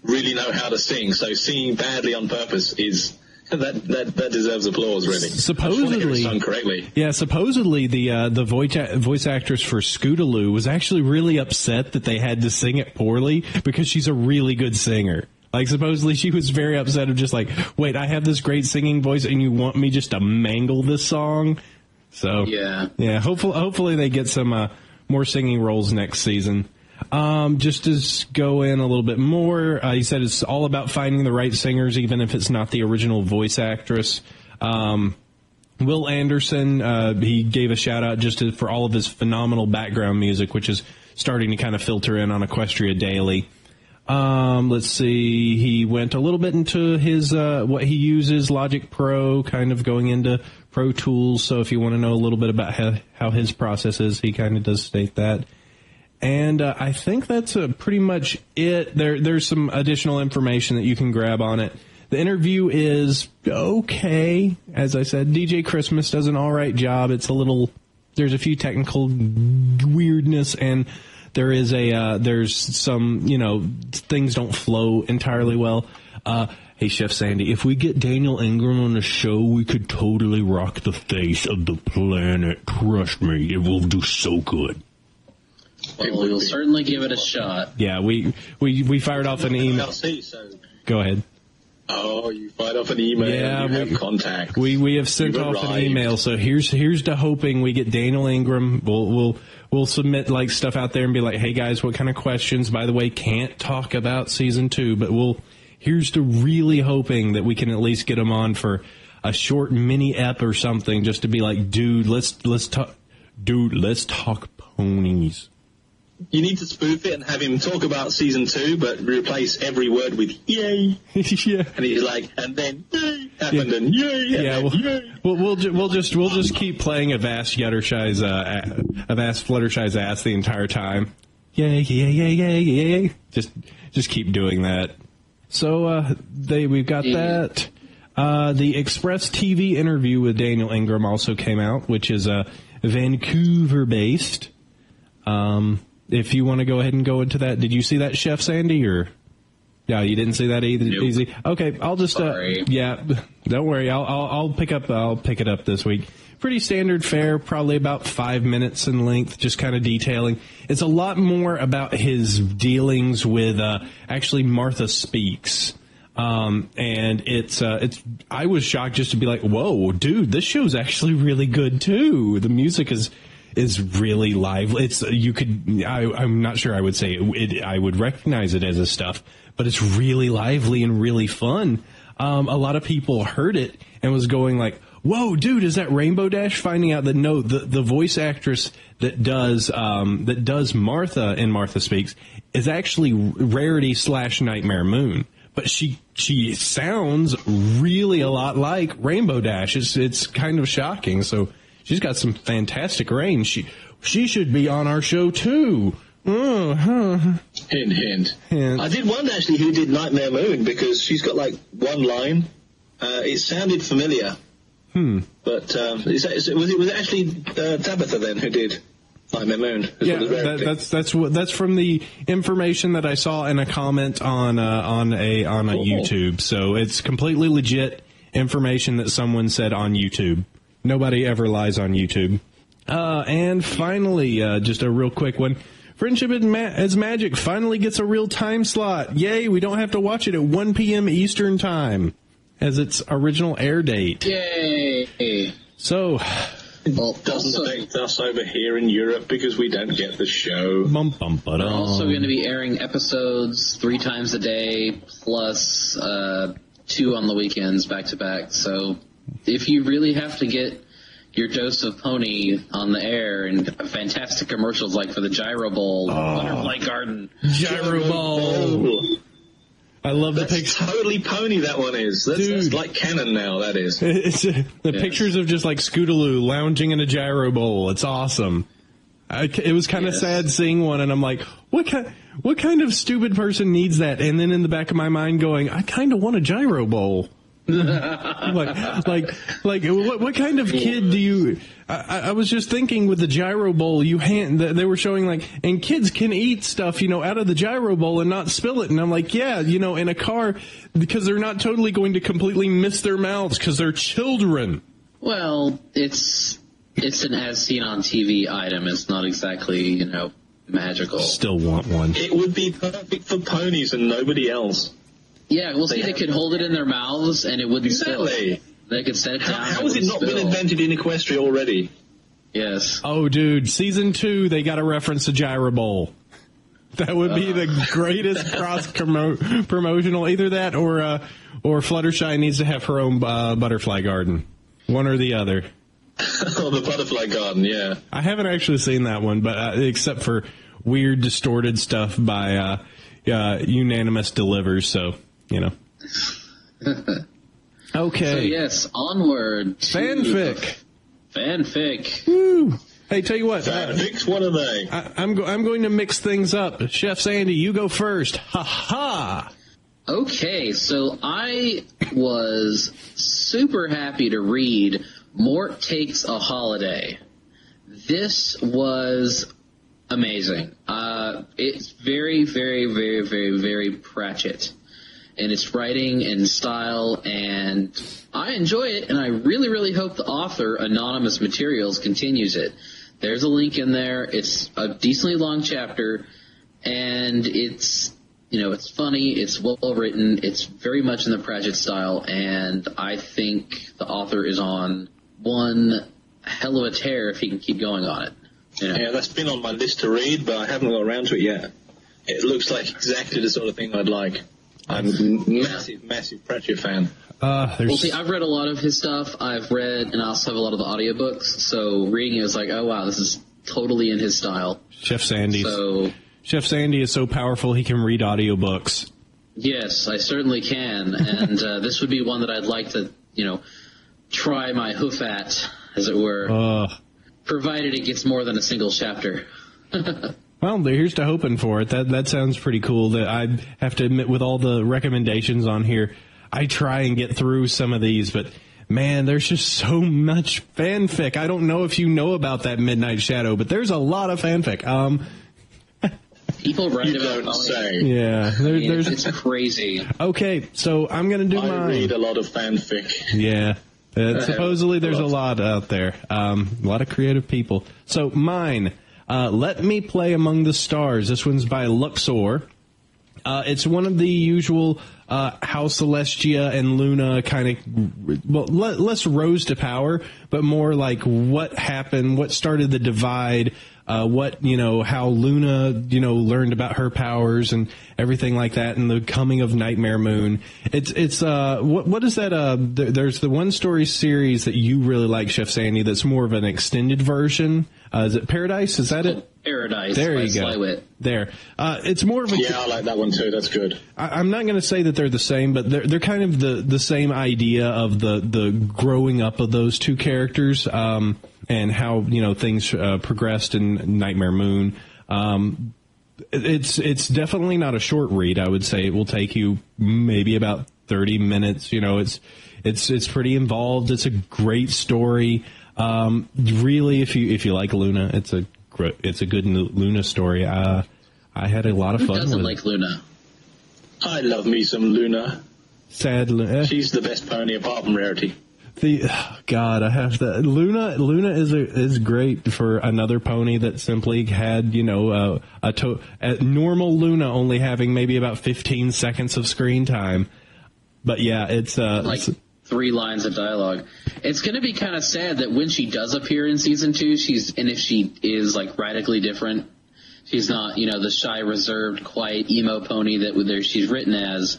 really know how to sing. So singing badly on purpose is That deserves applause, really. Supposedly, sung correctly. Yeah, supposedly the voice actress for Scootaloo was actually really upset that they had to sing it poorly because she's a really good singer. Like, supposedly she was very upset of just like, wait, I have this great singing voice and you want me just to mangle this song? So, yeah, hopefully they get some more singing roles next season. Just to go in a little bit more, he said it's all about finding the right singers, even if it's not the original voice actress. Will Anderson, he gave a shout out just for all of his phenomenal background music, which is starting to kind of filter in on Equestria Daily. Let's see, he went a little bit into his, what he uses, Logic Pro, kind of going into Pro Tools. So if you want to know a little bit about how his process is, he kind of does state that. And I think that's pretty much it. There's some additional information that you can grab on it. The interview is okay. As I said, DJ Christmas does an all right job. It's there's a few technical weirdness, and there's some, things don't flow entirely well. Hey, Chef Sandy, if we get Daniel Ingram on the show, we could totally rock the face of the planet. Trust me, it will do so good. Well, we'll certainly give it a shot. Yeah, we fired off an email. Go ahead. Oh, you fired off an email. Yeah, we have contact. We have sent off an email. So here's to hoping we get Daniel Ingram. We'll submit like stuff out there and be like, hey guys, what kind of questions? By the way, can't talk about season 2, but here's to really hoping that we can at least get him on for a short mini ep or something, just to be like, dude, let's talk ponies. You need to spoof it and have him talk about season 2, but replace every word with "yay." Yeah, and he's like, and then "yay" happened, and "yay." Yeah, yay. We'll just keep playing Avast Fluttershy's ass the entire time. Yay, yay, yay, yay, yay. Just keep doing that. So we've got that. The Express TV interview with Daniel Ingram also came out, which is Vancouver based. If you want to go ahead and go into that, did you see that, Chef Sandy, or? Yeah, you didn't see that either. Nope. Easy. Okay, I'll just. Yeah, don't worry. I'll pick it up this week. Pretty standard fare, probably about 5 minutes in length, just kind of detailing. It's a lot more about his dealings with actually Martha Speaks. And it's I was shocked just to be like, whoa, dude, this show's actually really good too. The music is really lively. I'm not sure I would say I would recognize it as a stuff, but it's really lively and really fun. A lot of people heard it and was going like, whoa, dude, is that Rainbow Dash? Finding out that no, the voice actress that does Martha in Martha Speaks is actually Rarity / Nightmare Moon. But she sounds really a lot like Rainbow Dash. It's kind of shocking. So she's got some fantastic range. She should be on our show too. Hint, hint. I did wonder actually who did Nightmare Moon, because she's got like one line. It sounded familiar. But was it actually Tabitha then who did Nightmare Moon? Yeah, that's from the information that I saw in a comment on a YouTube. So it's completely legit information that someone said on YouTube. Nobody ever lies on YouTube. And finally, just a real quick one. Friendship as Magic finally gets a real time slot. Yay, we don't have to watch it at 1 p.m. Eastern Time as its original air date. Yay! So, well, doesn't affect us over here in Europe because we don't get the show. We're also going to be airing episodes 3 times a day, plus 2 on the weekends back to back. So if you really have to get your dose of pony on the air and fantastic commercials like for the Gyro Bowl, Butterfly Garden. Gyro Bowl. I love the picture. Totally pony that one is. That's like canon now, that is. It's pictures of just like Scootaloo lounging in a gyro bowl. It's awesome. It was kind of sad seeing one, and I'm like, what kind of stupid person needs that? And then in the back of my mind going, I kind of want a gyro bowl. What kind of kid do you? I was just thinking with the gyro bowl, they were showing like, and kids can eat stuff, out of the gyro bowl and not spill it. And I'm like, yeah, in a car, because they're not totally going to completely miss their mouths because they're children. Well, it's an as seen on TV item. It's not exactly, magical. Still want one. It would be perfect for ponies and nobody else. Yeah, well, they could hold it in their mouths and it wouldn't spill. They could set it down. How has it not been invented in Equestria already? Yes. Oh, dude, season 2, they got to reference the gyro bowl. That would be the greatest cross promotional. Either that or Fluttershy needs to have her own butterfly garden. One or the other. Oh, the butterfly garden, yeah. I haven't actually seen that one, but except for weird, distorted stuff by Unanimous Delivers, so, Okay. So, yes, onward. Fanfic. Fanfic. Woo. Hey, tell you what. Fanfics, what are they? I'm going to mix things up. Chef Sandy, you go first. Ha-ha. Okay, so I was super happy to read Mort Takes a Holiday. This was amazing. It's very, very, very, very, very Pratchett in its writing and style, and I enjoy it, and I really, really hope the author, Anonymous Materials, continues it. There's a link in there. It's a decently long chapter, and it's funny, it's well written, it's very much in the Pratchett style, and I think the author is on one hell of a tear if he can keep going on it. Yeah, that's been on my list to read, but I haven't got around to it yet. It looks like exactly the sort of thing I'd like. I'm a massive Pratchett fan. Well, see, I've read a lot of his stuff. I've read, and I also have a lot of the audiobooks, so reading it was like, oh wow, this is totally in his style. Chef Sandy is so powerful he can read audiobooks. Yes, I certainly can, and this would be one that I'd like to, try my hoof at, as it were, provided it gets more than a single chapter. Well, here's to hoping for it. That sounds pretty cool. That I have to admit, with all the recommendations on here, I try and get through some of these, but man, there's just so much fanfic. I don't know if you know about that Midnight Shadow, but there's a lot of fanfic. People write about it. Yeah, it's crazy. Okay, so I'm going to do mine. I read a lot of fanfic. Yeah. Supposedly there's a lot out there. A lot of creative people. So mine, Let Me Play Among the Stars. This one's by Luxor. It's one of the usual how Celestia and Luna kind of, well, less rose to power, but more like what happened, what started the divide, how Luna, learned about her powers and everything like that, and the coming of Nightmare Moon. It's what is that? There's the one story series that you really like, Chef Sandy, that's more of an extended version. Is it Paradise? Is that it? Paradise. There you go. Slywit. There. It's more of a. Yeah, I like that one too. That's good. I'm not going to say that they're the same, but they're kind of the same idea of the growing up of those two characters, and how things progressed in Nightmare Moon. It's definitely not a short read. I would say it will take you maybe about 30 minutes. It's pretty involved. It's a great story. Really, if you like Luna, it's a good Luna story. I had a lot of fun with it. Who doesn't like Luna? I love me some Luna. Sad Luna. She's the best pony apart from Rarity. God, I have to. Luna is great for another pony that simply had, a normal Luna only having maybe about 15 seconds of screen time. But yeah, it's like 3 lines of dialogue. It's going to be kind of sad that when she does appear in season 2, if she is like radically different, she's not, the shy, reserved, quiet emo pony that she's written as,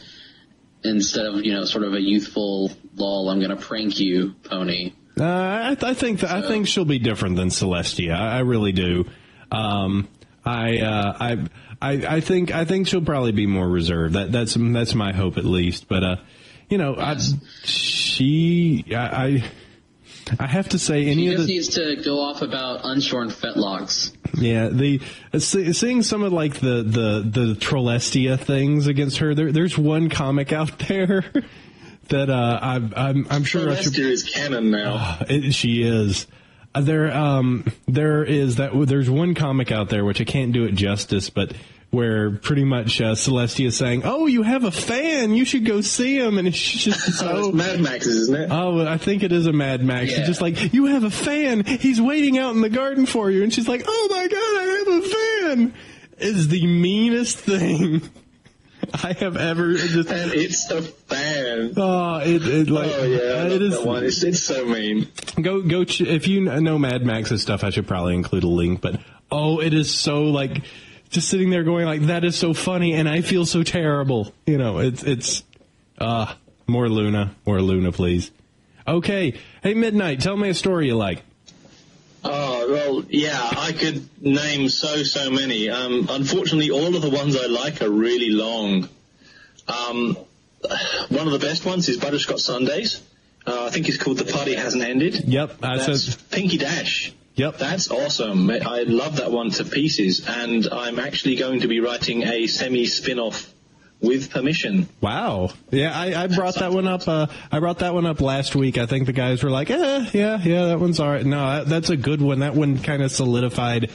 instead of, sort of a youthful, lol, I'm going to prank you pony. I think she'll be different than Celestia. I really do. I think she'll probably be more reserved. That's my hope, at least. But I have to say, she just needs to go off about unshorn fetlocks. Yeah, seeing some of like the Trolestia things against her. There's one comic out there that I'm sure Celestia is canon now. She is. There's one comic out there which I can't do it justice, but where pretty much Celestia is saying, "Oh, you have a fan, you should go see him," and it's just so. It's Mad Max's, isn't it? Oh, I think it is a Mad Max. Yeah. It's just like, you have a fan, he's waiting out in the garden for you, and she's like, "Oh my god, I have a fan." Is the meanest thing I have ever. And it's a fan. Oh, it is. That one. It's so mean. If you know Mad Max's stuff, I should probably include a link. But it is so like just sitting there going like, that is so funny, and I feel so terrible. You know, it's more Luna, please. Okay, hey Midnight, tell me a story you like. Oh, well, yeah, I could name so many. Unfortunately, all of the ones I like are really long. One of the best ones is Butterscotch Sundays. I think it's called The Party Hasn't Ended. Yep. That's Pinky Dash. Yep. That's awesome. I love that one to pieces, and I'm actually going to be writing a semi-spin-off with permission. Wow. Yeah, I brought that one up. I brought that one up last week. I think the guys were like, yeah, that one's all right. No, that's a good one. That one kind of solidified.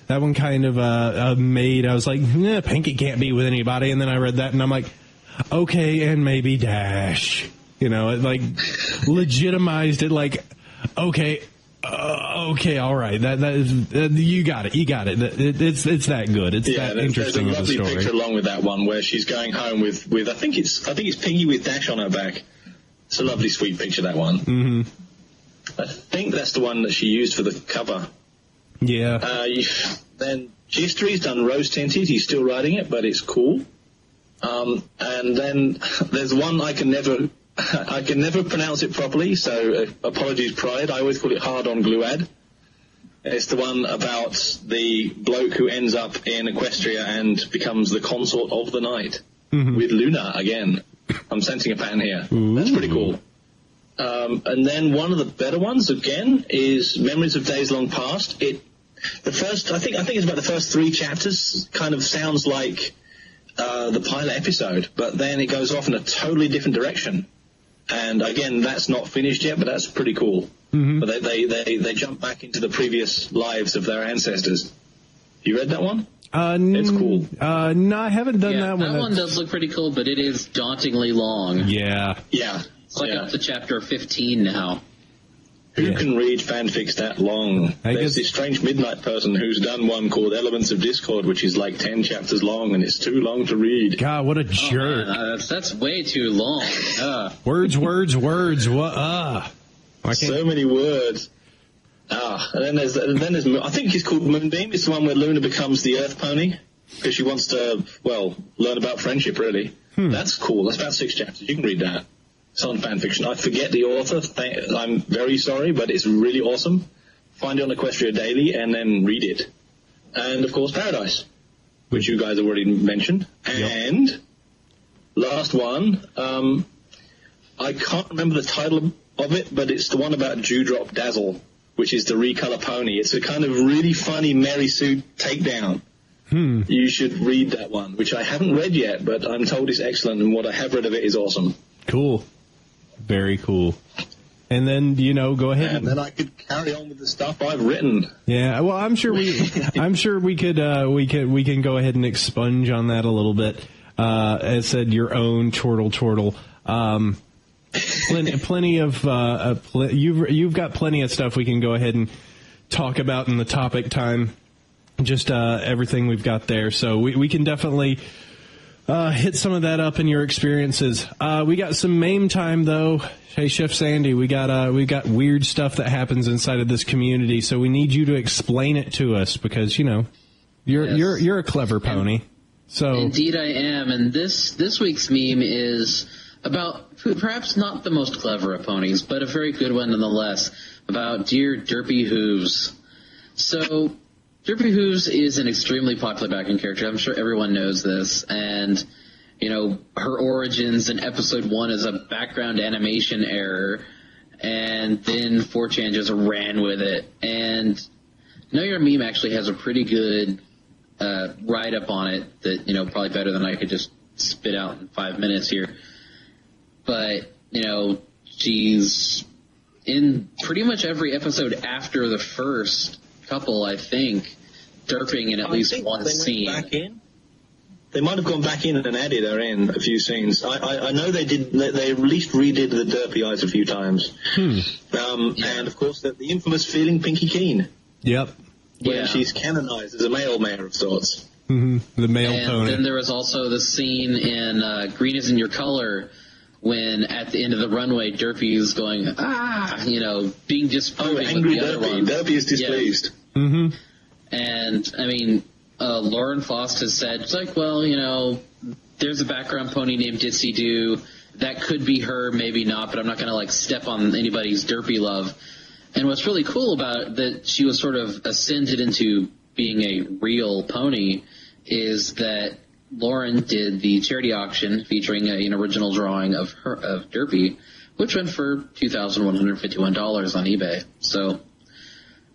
That one kind of made. I was like, Pinky can't be with anybody. And then I read that, and I'm like, okay, and maybe Dash. You know, it like legitimized it. Like, okay, all right. That is you got it. It's that good. It's that interesting of a story. There's a lovely picture along with that one where she's going home with I think it's Pinky with Dash on her back. It's a lovely, sweet picture, that one. Mm-hmm. I think that's the one that she used for the cover. Yeah. Then History's done Rose Tinted. He's still writing it, but it's cool. And then there's one I can never pronounce it properly, so apologies, Pride. I always call it Hard on Gluad. It's the one about the bloke who ends up in Equestria and becomes the consort of the night with Luna again. I'm sensing a pattern here. Ooh. That's pretty cool. And then one of the better ones again is Memories of Days Long Past. I think it's about the first 3 chapters. Kind of sounds like the pilot episode, but then it goes off in a totally different direction. And again, that's not finished yet, but that's pretty cool. Mm-hmm. But they jump back into the previous lives of their ancestors. You read that one? It's cool. No, I haven't done that one. That one does look pretty cool, but it is dauntingly long. Yeah. It's like up to chapter 15 now. Who can read fanfics that long? There's this strange midnight person who's done one called Elements of Discord, which is like 10 chapters long, and it's too long to read. God, what a jerk. Man, that's way too long. Words. What? So many words. And then there's I think it's called Moonbeam. It's the one where Luna becomes the Earth Pony, because she wants to, learn about friendship, really. That's cool. That's about 6 chapters. You can read that. It's on fanfiction. I forget the author. I'm very sorry, but it's really awesome. Find it on Equestria Daily and then read it. And, of course, Paradise, which you guys have already mentioned. Yep. And last one, I can't remember the title of it, but it's the one about Dewdrop Dazzle, which is the recolor pony. It's a kind of really funny Mary Sue takedown. You should read that one, which I haven't read yet, but I'm told is excellent, and what I have read of it is awesome. Cool. Very cool. And then, go ahead. And then I could carry on with the stuff I've written. Yeah, well, I'm sure we can go ahead and expunge on that a little bit. As said, your own chortle. Plenty of you've got plenty of stuff we can go ahead and talk about in the topic time. Just everything we've got there, so we can definitely hit some of that up in your experiences. We got some MAME time though. Hey, Chef Sandy, we got weird stuff that happens inside of this community, so we need you to explain it to us because you're a clever pony. So indeed I am, and this week's meme is about perhaps not the most clever of ponies, but a very good one nonetheless. About dear Derpy Hooves. So Derpy Hooves is an extremely popular background character. I'm sure everyone knows this. And, her origins in episode 1 is a background animation error. And then 4chan just ran with it. And Know Your Meme actually has a pretty good write-up on it that, probably better than I could just spit out in 5 minutes here. But she's in pretty much every episode after the first couple, I think, derping in at least one scene. Back in. They might have gone back in and added her in a few scenes. I know they did. They at least redid the derpy eyes a few times. And of course, the infamous feeling Pinky Keen. Yep. Where she's canonized as a male mayor of sorts. The male pony. Then there was also the scene in Green Isn't Your Color when at the end of the runway, Derpy is going, being disproving angry with the other Derpy. one. Derpy is displeased. Yeah. And, I mean, Lauren Faust has said, it's like, well, there's a background pony named Ditsy Doo. That could be her, maybe not, but I'm not going to, step on anybody's Derpy love. And what's really cool about it, that she was sort of ascended into being a real pony, is that Lauren did the charity auction featuring an original drawing of Derpy, which went for $2,151 on eBay. So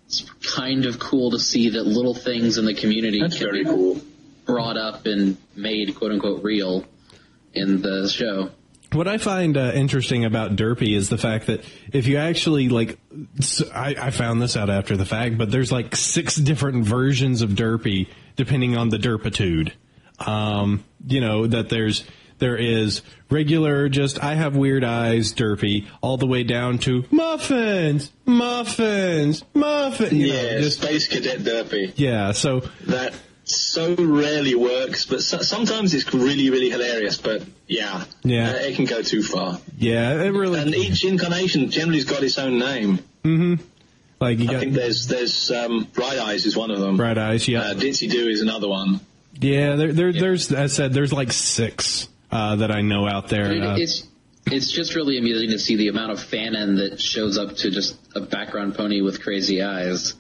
it's kind of cool to see that little things in the community can be brought up and made, quote-unquote, real in the show. What I find interesting about Derpy is the fact that if you actually, I found this out after the fact, but there's 6 different versions of Derpy depending on the derpitude. That there is regular, just I have weird eyes Derpy, all the way down to muffins. Just Space Cadet Derpy. Yeah, so that so rarely works, but sometimes it's really, really hilarious. But yeah, it can go too far. Yeah, it really. And each incarnation generally's got its own name. Mm-hmm. I think there's Bright Eyes is one of them. Bright Eyes, yeah. Ditsy Doo is another one. Yeah, there's, as I said, there's 6 that I know out there. It's just really amusing to see the amount of fanon that shows up to just a background pony with crazy eyes.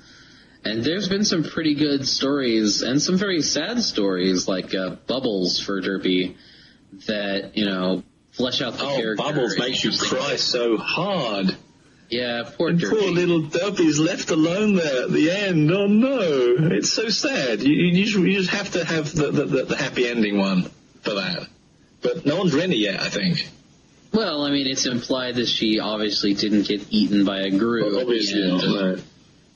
And there's been some pretty good stories and some very sad stories, like Bubbles for Derpy, that, flesh out the character. Bubbles makes you cry so hard. Yeah, poor Derpy. Poor little Derpy's left alone there at the end. Oh no, it's so sad. You just have to have the happy ending one for that. But no one's written it yet, I think. Well, I mean, it's implied that she obviously didn't get eaten by a Gru. Well, obviously not,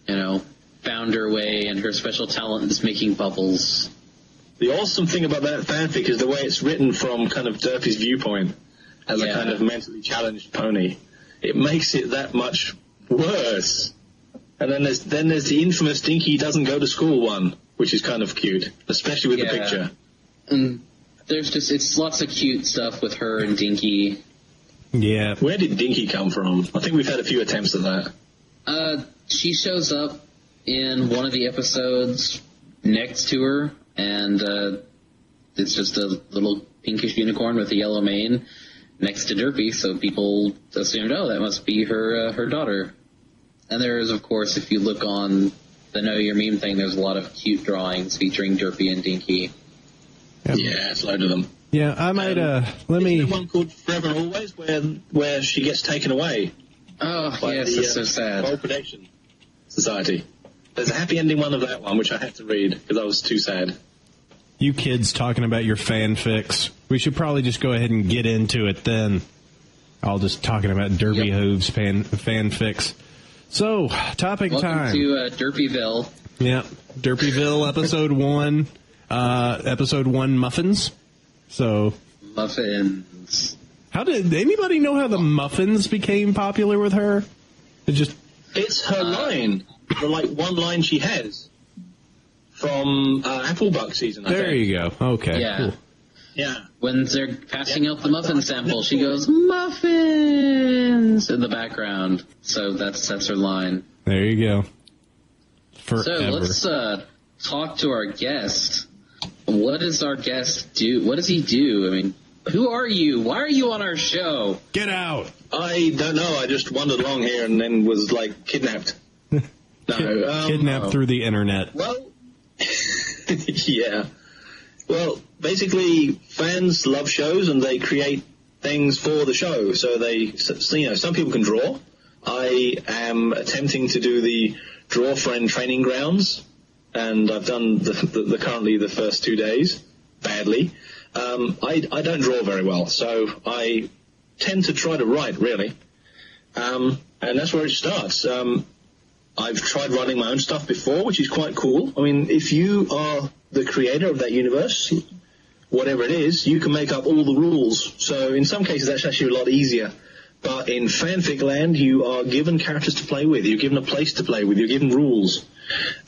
no. Found her way, and her special talent is making bubbles. The awesome thing about that fanfic is the way it's written from kind of Derpy's viewpoint as a kind of mentally challenged pony. It makes it that much worse. And then there's the infamous Dinky doesn't go to school one, which is kind of cute, especially with the picture. And there's it's lots of cute stuff with her and Dinky. Yeah. Where did Dinky come from? I think we've had a few attempts at that. She shows up in one of the episodes next to her, and it's just a little pinkish unicorn with a yellow mane next to Derpy, so people assumed, that must be her daughter. And there is, of course, if you look on the Know Your Meme thing, there's a lot of cute drawings featuring Derpy and Dinky. Yep. Yeah, it's a load of them. Yeah, I might, let me... Is there one called Forever and Always where she gets taken away? Oh, yes, that's so sad. World Protection Society. There's a happy ending one of that one, which I had to read because I was too sad. You kids talking about your fanfics. We should probably just go ahead and get into it then. All just talking about Derpy Hooves fanfics. So, topic Welcome time. Welcome to Derpyville. Yeah, Derpyville, episode 1. Episode 1, Muffins. So... Muffins. How did anybody know how the muffins became popular with her? It's her line. The one line she has from Applebuck season, I think. There you go. Okay, cool. Yeah. When they're passing out the muffin sample, she goes, "Muffins!" in the background. So that's her line. There you go. Forever. So let's talk to our guest. What does our guest do? What does he do? I mean, who are you? Why are you on our show? Get out! I don't know. I just wandered along here and then was, kidnapped. Kidnapped through the internet. Well, yeah. Well, basically, fans love shows and they create things for the show. So some people can draw. I am attempting to do the Draw Friend training grounds, and I've done currently the first 2 days badly. I don't draw very well, so I tend to try to write, really. And that's where it starts. I've tried writing my own stuff before, which is quite cool. I mean, if you are the creator of that universe, whatever it is, you can make up all the rules. So in some cases, that's actually a lot easier. But in fanfic land, you are given characters to play with. You're given a place to play with. You're given rules.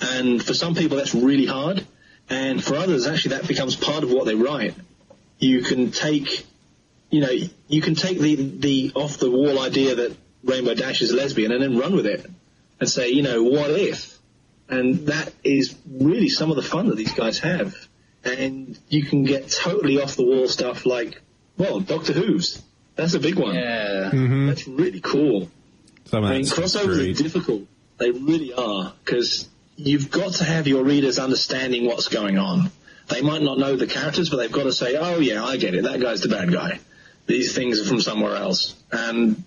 And for some people, that's really hard. And for others, actually, that becomes part of what they write. You can take, the off-the-wall idea that Rainbow Dash is a lesbian and then run with it and say, what if? And that is really some of the fun that these guys have. And you can get totally off-the-wall stuff like, Doctor Who's. That's a big one. Yeah. Mm-hmm. That's really cool. Crossovers are difficult. They really are, because you've got to have your readers understanding what's going on. They might not know the characters, but they've got to say, oh, yeah, I get it. That guy's the bad guy. These things are from somewhere else. And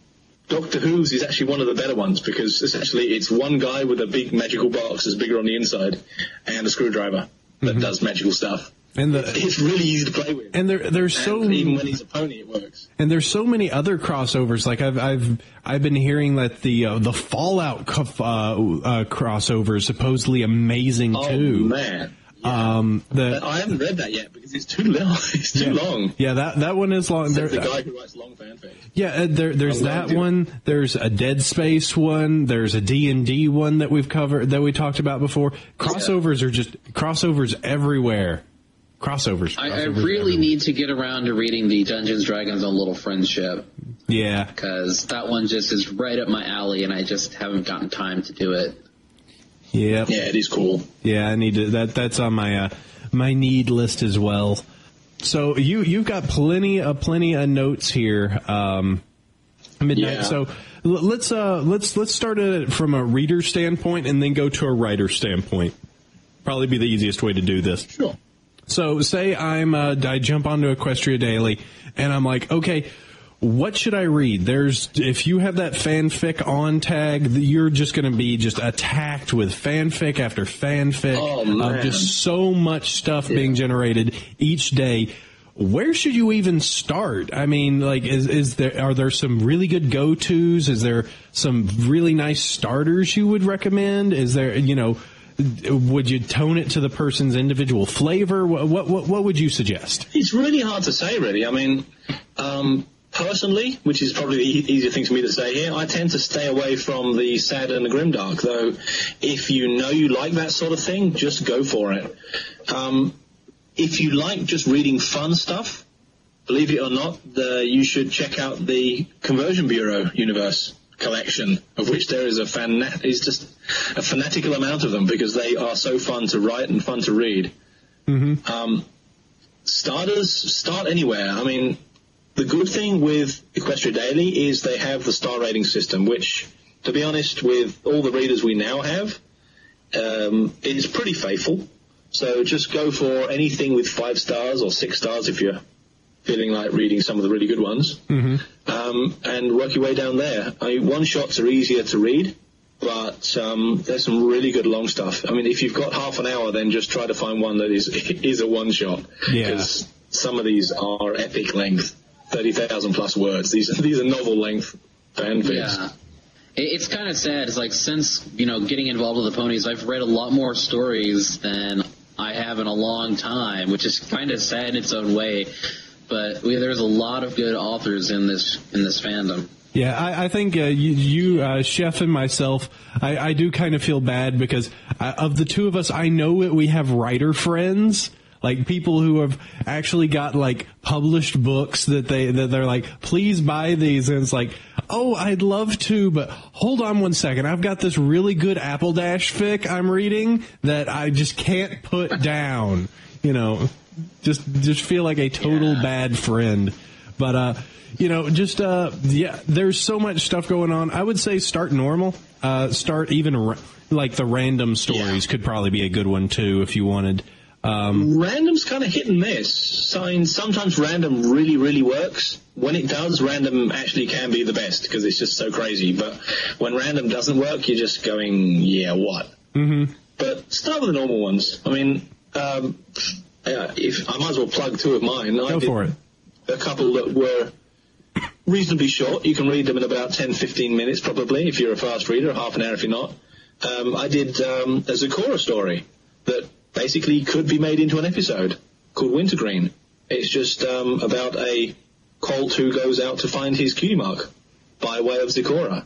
Doctor Who's is actually one of the better ones, because essentially it's one guy with a big magical box that's bigger on the inside and a screwdriver that does magical stuff. And it's really easy to play with. And there's even when he's a pony, it works. And there's so many other crossovers. Like I've been hearing that the Fallout crossover is supposedly amazing too. Oh man. Yeah. I haven't read that yet because it's too long. It's too long. Yeah, that one is long. There's the guy who writes long fanfics. Yeah, there's that one. There's a Dead Space one. There's a D&D one that we've covered, that we talked about before. Crossovers are just crossovers everywhere. Crossovers I really everywhere. Need to get around to reading the Dungeons, Dragons, and Little Friendship. Yeah. Because that one just is right up my alley, and I just haven't gotten time to do it. Yep. Yeah, it is cool. Yeah, I need to. That's on my my need list as well. So you've got plenty of notes here. Midnight. Yeah. So let's start it from a reader standpoint and then go to a writer standpoint. Probably be the easiest way to do this. Sure. So say I jump onto Equestria Daily and I'm like, okay, what should I read? If you have that fanfic on tag, you're just going to be just attacked with fanfic after fanfic of just so much stuff being generated each day. Where should you even start? I mean, like, are there some really good go-tos? Is there some really nice starters you would recommend? Is there, would you tone it to the person's individual flavor? What would you suggest? It's really hard to say, really. I mean, personally, which is probably the easier thing for me to say here, I tend to stay away from the sad and the grimdark, though if you know you like that sort of thing, just go for it. If you like just reading fun stuff, believe it or not, you should check out the Conversion Bureau universe collection, of which there is just a fanatical amount of them, because they are so fun to write and fun to read. Mm-hmm. Starters, start anywhere. I mean, the good thing with Equestria Daily is they have the star rating system, which, to be honest, with all the readers we now have, is pretty faithful. So just go for anything with 5 stars or 6 stars if you're feeling like reading some of the really good ones, and work your way down there. I mean, one-shots are easier to read, but there's some really good long stuff. I mean, if you've got half an hour, then just try to find one that is a one-shot, because some of these are epic length, 30,000 plus words. These are novel-length fanfics. Yeah. It's kind of sad. It's like, since, getting involved with the ponies, I've read a lot more stories than I have in a long time, which is kind of sad in its own way. But there's a lot of good authors in this fandom. Yeah, I think you, Chef, and myself, I do kind of feel bad because of the two of us, I know that we have writer friends, like people who have actually got like published books that they're like, please buy these, and it's like, oh, I'd love to, but hold on one second, I've got this really good Apple Dash fic I'm reading that I just can't put down, Just feel like a total bad friend. But, there's so much stuff going on. I would say start normal. Start even like the random stories could probably be a good one, too, if you wanted. Random's kind of hit and miss. Sometimes random really, really works. When it does, random actually can be the best because it's just so crazy. But when random doesn't work, you're just going, what? Mm-hmm. But start with the normal ones. I mean, if I might as well plug 2 of mine. Go for it. A couple that were reasonably short. You can read them in about 10, 15 minutes probably if you're a fast reader, half an hour if you're not. I did a Zecora story that basically could be made into an episode called Wintergreen. It's just about a Colt who goes out to find his cutie mark by way of Zecora.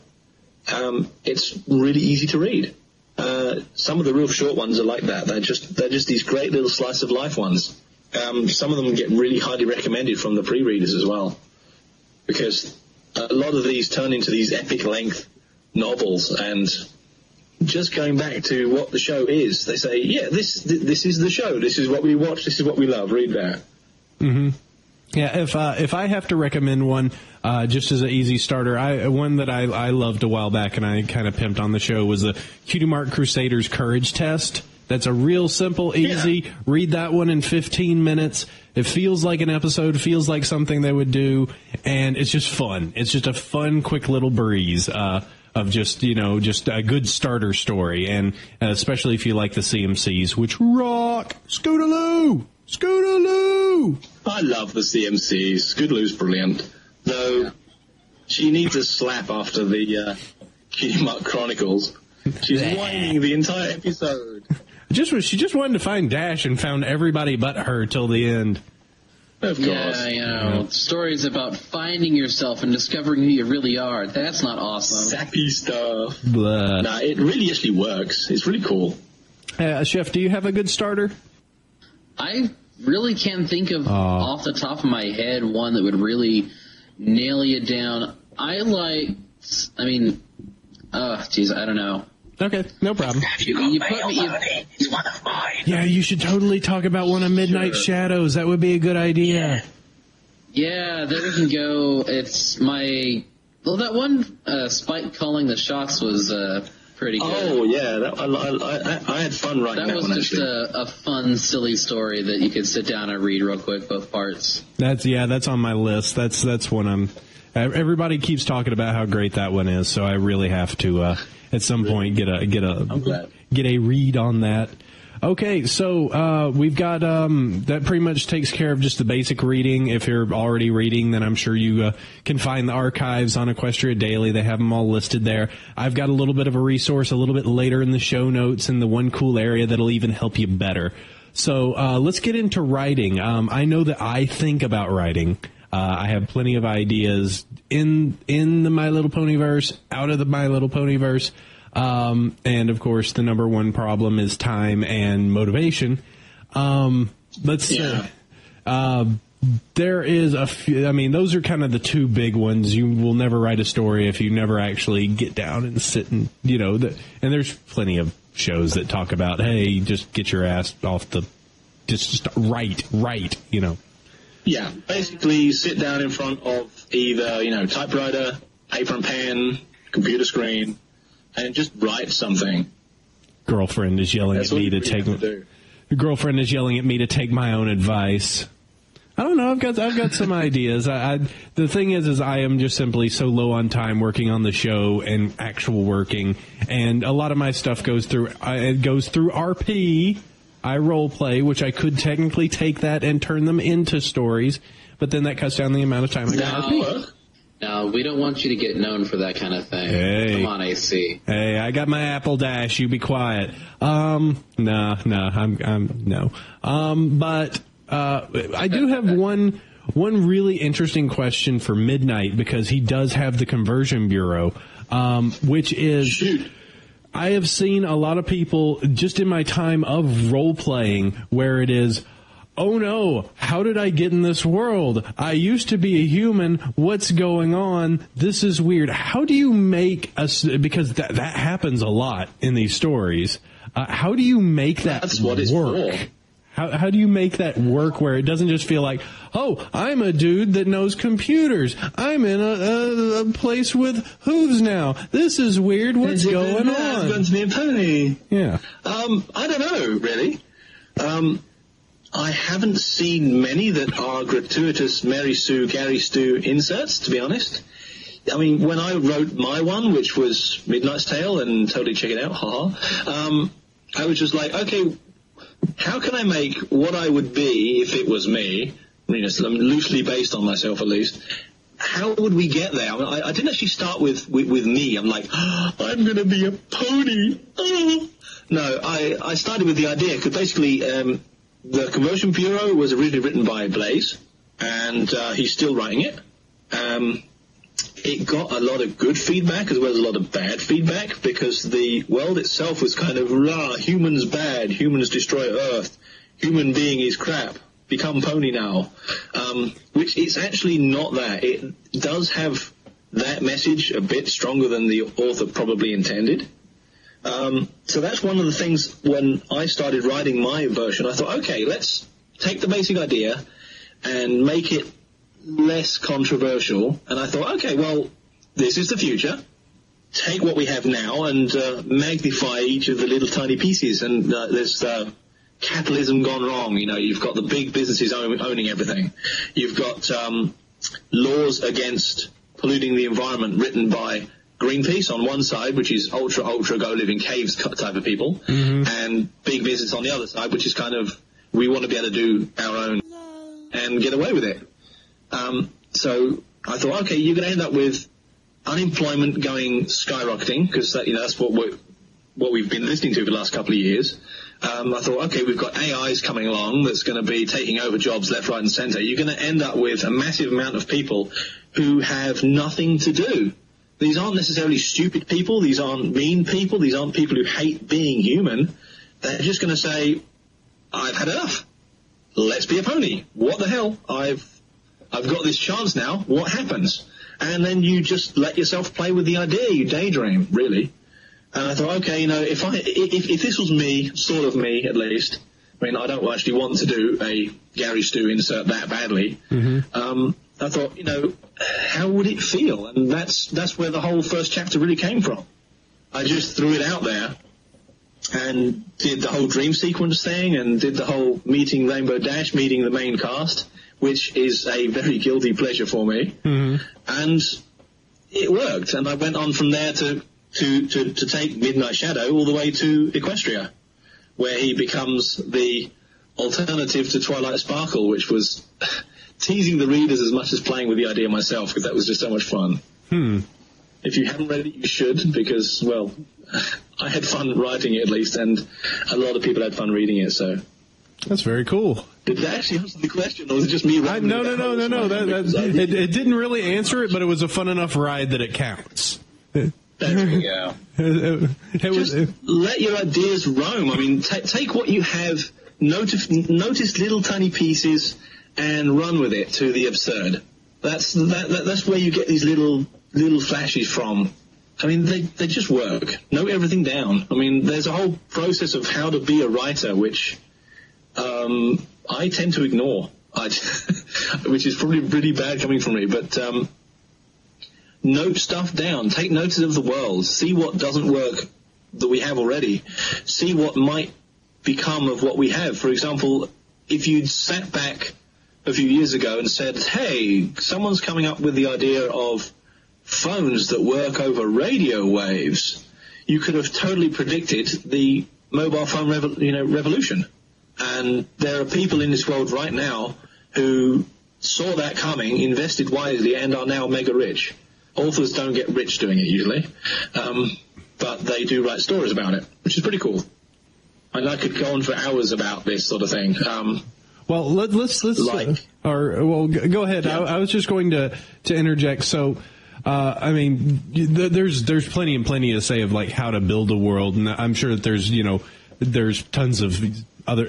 It's really easy to read. Some of the real short ones are like that. They're just these great little slice of life ones. Some of them get really highly recommended from the pre-readers as well, because a lot of these turn into these epic length novels. And just going back to what the show is, they say, yeah, this is the show. This is what we watch. This is what we love. Read that. Mm-hmm. Yeah, if I have to recommend one, just as an easy starter, one that I loved a while back and I kind of pimped on the show was the Cutie Mark Crusaders Courage Test. That's a real simple, easy, read that one in 15 minutes. It feels like an episode, feels like something they would do, and it's just fun. It's just a fun, quick little breeze of just a good starter story, and especially if you like the CMCs, which rock! Scootaloo! Scootaloo! I love the CMCs. Scootaloo's brilliant. Though, she needs a slap after the Cutie Mark Chronicles. She's whining the entire episode. She just wanted to find Dash and found everybody but her till the end. Of course. Yeah, stories about finding yourself and discovering who you really are. That's not awesome. Sappy stuff. Blah. Nah, it really actually works. It's really cool. Chef, do you have a good starter? I really can't think of off the top of my head one that would really nail you down. I don't know. Okay, no problem. You put me. He's one of mine. Yeah, you should totally talk about one of Midnight Shadows. That would be a good idea. Yeah, there we can go. It's my... Well, that one, Spike calling the shots was pretty good. Oh, yeah. I had fun writing that one, was just a fun, silly story that you could sit down and read real quick, both parts. That's on my list. That's one everybody keeps talking about how great that one is, so I really have to... at some point, get a read on that. Okay, so we've got that pretty much takes care of just the basic reading. If you're already reading, then I'm sure you can find the archives on Equestria Daily. They have them all listed there. I've got a little bit of a resource a little bit later in the show notes in the one cool area that'll even help you better. So let's get into writing. I know that I think about writing. I have plenty of ideas in the My Little Ponyverse, out of the My Little Ponyverse. And of course, the number one problem is time and motivation. Let's say, there is a few, those are kind of the two big ones. You will never write a story if you never actually get down and sit and, and there's plenty of shows that talk about, hey, just get your ass off just write. Yeah, basically sit down in front of either, typewriter, paper and pen, computer screen, and just write something. Girlfriend is yelling at me to take. The girlfriend is yelling at me to take my own advice. I don't know. I've got some ideas. The thing is I am just simply so low on time working on the show and actual working, and a lot of my stuff goes through RP. I role play, which I could technically take that and turn them into stories, but then that cuts down the amount of time I got RP. No, we don't want you to get known for that kind of thing. Hey. Come on, AC. Hey, I got my Apple Dash. You be quiet. No. But I do have one really interesting question for Midnight, because he does have the Conversion Bureau, which is... Shoot. I have seen a lot of people, just in my time of role-playing, where it is, oh no, how did I get in this world? I used to be a human. What's going on? This is weird. How do you make because that happens a lot in these stories. How do you make that That's what it's work? for. How do you make that work where it doesn't just feel like, oh, I'm a dude that knows computers. I'm in a place with hooves now. This is weird. What's going on? It's going to be a pony. Yeah. I don't know, really. I haven't seen many that are gratuitous Mary Sue, Gary Stu inserts, to be honest. When I wrote my one, which was Midnight's Tale, and totally check it out, I was just like, okay, how can I make what I would be if it was me, loosely based on myself at least, how would we get there? I mean, I didn't actually start with me. I'm like, I'm going to be a pony. Oh. No, I started with the idea, because basically the Conversion Bureau was originally written by Blaze, and he's still writing it. It got a lot of good feedback as well as a lot of bad feedback, because the world itself was kind of, humans bad, humans destroy Earth, human being is crap, become pony now. Which it's actually not that. It does have that message a bit stronger than the author probably intended. So that's one of the things when I started writing my version. I thought, okay, let's take the basic idea and make it less controversial. And I thought, okay, well, this is the future. Take what we have now and magnify each of the little tiny pieces. And there's capitalism gone wrong. You know, you've got the big businesses owning everything. You've got laws against polluting the environment written by Greenpeace on one side, which is ultra go live in caves type of people, and big business on the other side, which is kind of, we want to be able to do our own and get away with it. So I thought, okay, you're going to end up with unemployment going skyrocketing, because that's what we've been listening to for the last couple of years. I thought, okay, we've got AIs coming along that's going to be taking over jobs left, right, and centre. You're going to end up with a massive amount of people who have nothing to do. These aren't necessarily stupid people. These aren't mean people. These aren't people who hate being human. They're just going to say, I've had enough. Let's be a pony. What the hell? I've got this chance now. What happens? And then you just let yourself play with the idea. You daydream, really. And I thought, okay, if this was me, sort of me at least, I mean, I don't actually want to do a Gary Stu insert that badly. I thought, how would it feel? And that's where the whole first chapter really came from. I just threw it out there and did the whole dream sequence thing and did the whole meeting Rainbow Dash, meeting the main cast, which is a very guilty pleasure for me. And it worked. And I went on from there to take Midnight Shadow all the way to Equestria, where he becomes the alternative to Twilight Sparkle, which was teasing the readers as much as playing with the idea myself, because that was just so much fun. If you haven't read it, you should, because, well, I had fun writing it at least, and a lot of people had fun reading it, so. That's very cool. Did that actually answer the question, or was it just me writing No. It didn't really answer it, but it was a fun enough ride that it counts. Yeah. Just let your ideas roam. I mean, take what you have, notice little tiny pieces, and run with it to the absurd. That's where you get these little flashes from. I mean, they just work. Note everything down. I mean, there's a whole process of how to be a writer, which I tend to ignore, which is probably really bad coming from me, but note stuff down. Take notice of the world. See what doesn't work that we have already. See what might become of what we have. For example, if you'd sat back a few years ago and said, hey, someone's coming up with the idea of phones that work over radio waves, you could have totally predicted the mobile phone revolution. And there are people in this world right now who saw that coming, invested wisely, and are now mega rich. Authors don't get rich doing it usually, but they do write stories about it, which is pretty cool. And I could go on for hours about this sort of thing. Well, let's go ahead. Yeah. I was just going to interject. So, I mean, there's plenty to say of like how to build a world, and I'm sure that there's tons of other,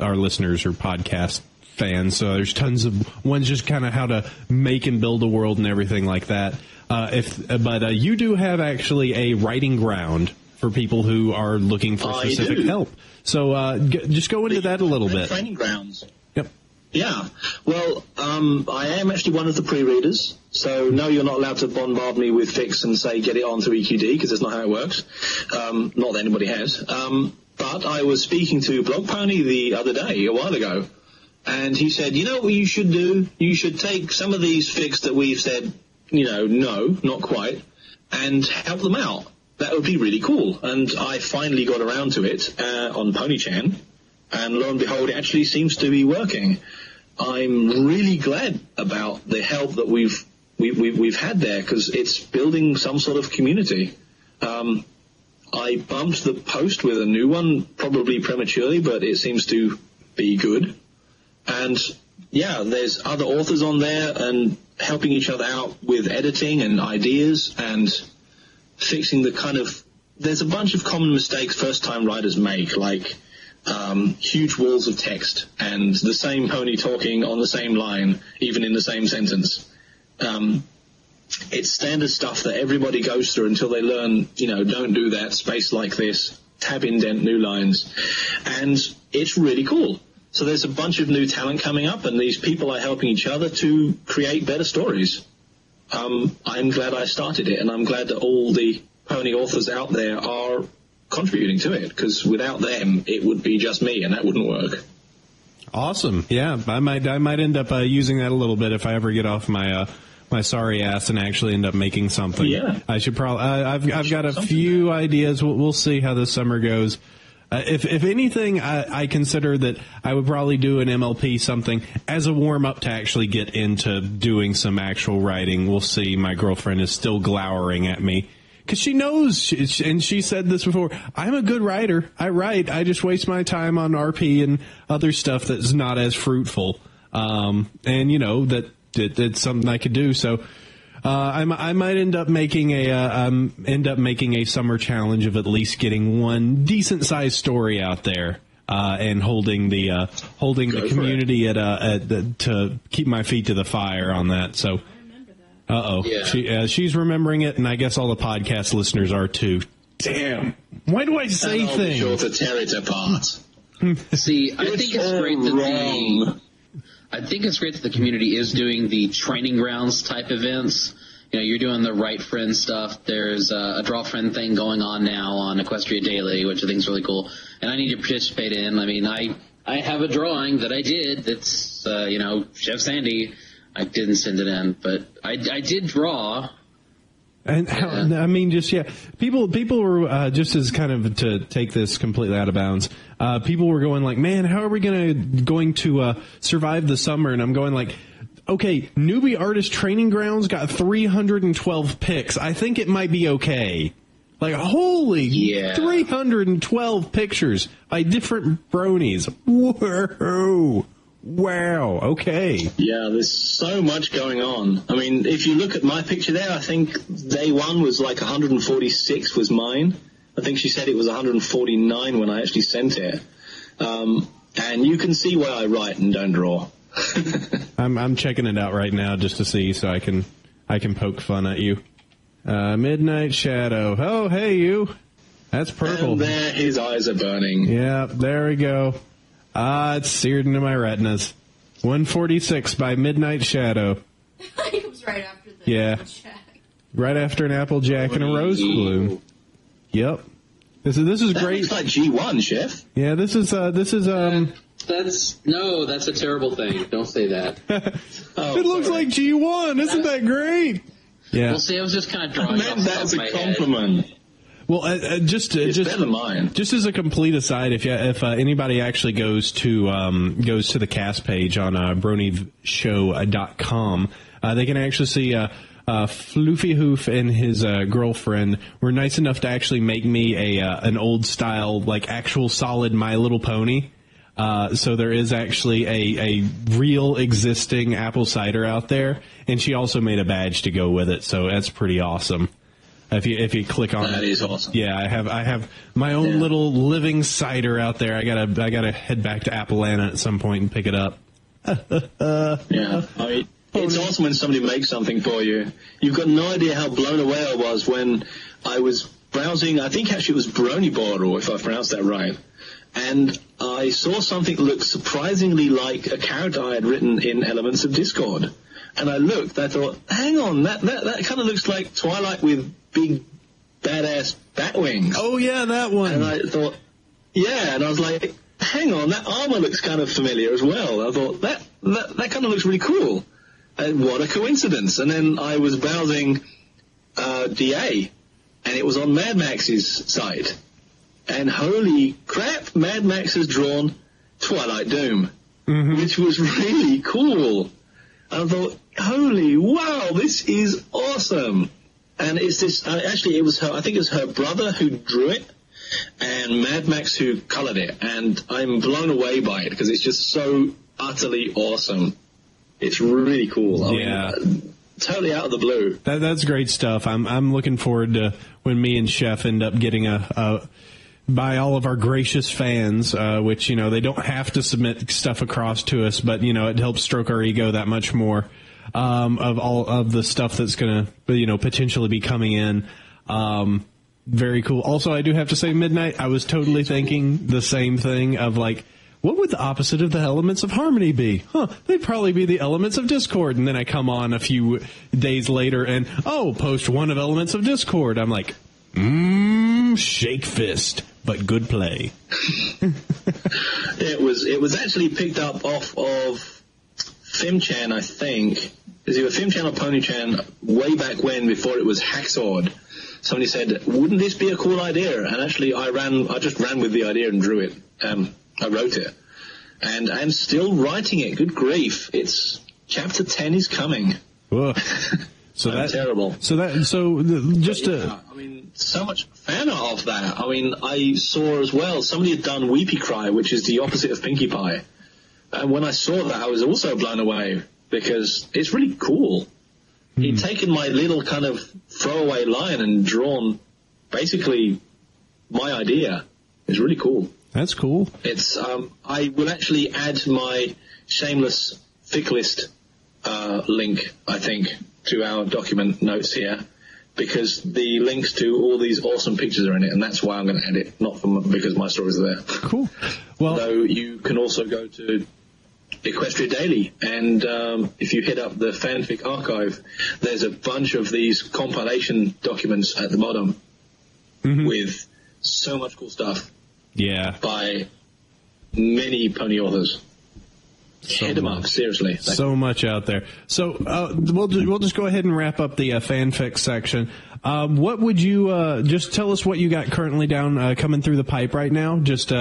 our listeners are podcast fans, so there's tons of ones just kind of how to make and build a world and everything like that. But you do have actually a writing ground for people who are looking for specific help. So just go into that a little bit. Training grounds. Yep. Yeah. Well, I am actually one of the pre-readers, so no, you're not allowed to bombard me with fics and say get it onto EQD, because that's not how it works. Not that anybody has. But I was speaking to Blog Pony the other day, a while ago, and he said, you know what you should do? You should take some of these fics that we've said, no, not quite, and help them out. That would be really cool. And I finally got around to it on PonyChan, and lo and behold, it actually seems to be working. I'm really glad about the help that we've we've had there, because it's building some sort of community. I bumped the post with a new one, probably prematurely, but it seems to be good. And yeah, there's other authors on there and helping each other out with editing and ideas and fixing the kind of, there's a bunch of common mistakes first-time writers make, like huge walls of text and the same pony talking on the same line, even in the same sentence. It's standard stuff that everybody goes through until they learn, don't do that, space like this, tab indent new lines. And it's really cool. So there's a bunch of new talent coming up, and these people are helping each other to create better stories. I'm glad I started it, and I'm glad that all the pony authors out there are contributing to it, because without them, it would be just me, and that wouldn't work. Awesome. Yeah, I might end up using that a little bit if I ever get off my sorry ass and actually end up making something. Yeah. I should probably. I've got a few ideas. We'll see how this summer goes. If anything, I consider that I would probably do an MLP something as a warm up to actually get into doing some actual writing. We'll see. My girlfriend is still glowering at me because she knows, and she said this before. I'm a good writer. I write. I just waste my time on RP and other stuff that's not as fruitful. And that it's something I could do. So I might end up making a summer challenge of at least getting one decent sized story out there and holding the community to keep my feet to the fire on that. So yeah. She's remembering it, and I guess all the podcast listeners are too. Damn, why do I say things? Be sure to tear it apart. See, I think it's great that the community is doing the training grounds type events. You're doing the Write Friend stuff. There's a Draw Friend thing going on now on Equestria Daily, which I think is really cool. And I need to participate in. I mean, I have a drawing that I did that's, Chef Sandy. I didn't send it in, but I did draw. And people were just as kind of to take this completely out of bounds. People were going like, man, how are we going to survive the summer? And I'm going like, okay, Newbie Artist Training Grounds got 312 picks. I think it might be okay. Like, holy 312 pictures by different bronies. Whoa. Wow, okay. Yeah, there's so much going on. I mean, if you look at my picture there, I think day one was like 146 was mine. I think she said it was 149 when I actually sent it. And you can see why I write and don't draw. I'm checking it out right now just to see so I can poke fun at you. Midnight Shadow. Oh, hey, you. That's purple. And there his eyes are burning. Yeah, there we go. It's seared into my retinas. 146 by Midnight Shadow. It was right after the Applejack. Right after an Applejack and a Rose Bloom. Yep. This is that great. Looks like G1, Chef. Yeah, this is that's a terrible thing. Don't say that. It looks like G1. Isn't that great? Yeah. Well, see, I was just kind of drawing off that's a my compliment. Head. Well, it's better than mine. Just as a complete aside, if anybody actually goes to the cast page on bronieshow.com, they can actually see Fluttershy and his girlfriend were nice enough to actually make me an old style, like actual solid My Little Pony. So there is actually a real existing AppleCider out there, and she also made a badge to go with it. So that's pretty awesome. If you click on that is awesome. Yeah, I have my own little living cider out there. I gotta head back to Applelana at some point and pick it up. Yeah, I mean, it's awesome when somebody makes something for you. You've got no idea how blown away I was when I was browsing. I think actually it was Bronyville, if I pronounced that right. And I saw something that looked surprisingly like a character I had written in Elements of Discord. And I looked, I thought, hang on, that kind of looks like Twilight with big, badass bat wings. Oh, yeah, that one. And I thought, yeah, and I was like, hang on, that armor looks kind of familiar as well. I thought, that kind of looks really cool. And what a coincidence. And then I was browsing DA, and it was on Mad Max's site. And holy crap, Mad Max has drawn Twilight Doom, which was really cool. And I thought, holy wow, this is awesome. And it's this, actually it was her, I think it was her brother who drew it, and Mad Max who colored it, and I'm blown away by it because it's just so utterly awesome. It's really cool. I mean, totally out of the blue. That's great stuff. I'm looking forward to when me and Chef end up getting by all of our gracious fans, which, you know, they don't have to submit stuff across to us, but, you know, it helps stroke our ego that much more, of all of the stuff that's going to, you know, potentially be coming in. Very cool. Also, I do have to say, Midnight, I was totally thinking the same thing of, like, what would the opposite of the elements of harmony be? They'd probably be the elements of discord. And then I come on a few days later and, post one of elements of discord. I'm like, shake fist, but good play. It was actually picked up off of FimChan, I think. Is it FimChan or PonyChan way back when, before it was Hacksword? Somebody said, wouldn't this be a cool idea? And actually I just ran with the idea and drew it. I wrote it. And I'm still writing it. Good grief. Chapter 10 is coming. Whoa. So that's terrible. I mean, so much fan art of that. I mean, I saw as well, somebody had done Weepy Cry, which is the opposite of Pinkie Pie. And when I saw that, I was also blown away because it's really cool. He'd taken my little kind of throwaway line and drawn basically my idea. It's really cool. That's cool. It's I will actually add my shameless fic list link, I think, to our document notes here, because the links to all these awesome pictures are in it, and that's why I'm going to add it, not because my stories are there. Cool. Well, though you can also go to Equestria Daily, and if you hit up the fanfic archive, there's a bunch of these compilation documents at the bottom with so much cool stuff. Yeah. By many pony authors. Hit them up, seriously. So much out there. So we'll just go ahead and wrap up the fanfic section. What would you just tell us what you got currently down coming through the pipe right now? Just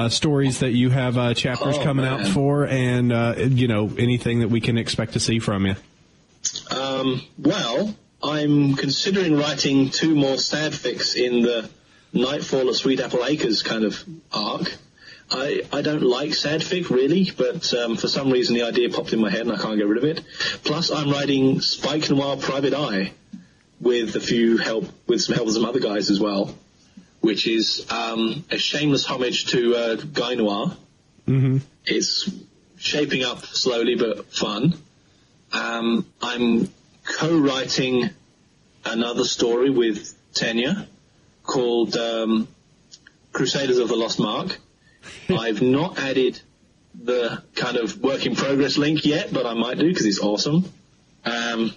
stories that you have chapters coming out for, and you know, anything that we can expect to see from you. Well, I'm considering writing 2 more sad fics in the Nightfall of Sweet Apple Acres kind of arc. I don't like sad fic really, but for some reason the idea popped in my head and I can't get rid of it. Plus I'm writing Spike Noir Private Eye with some help of some other guys as well, which is a shameless homage to Guy Noir. It's shaping up slowly but fun. I'm co-writing another story with Tanya called Crusaders of the Lost Mark. I've not added the kind of work in progress link yet, but I might do because it's awesome. I'm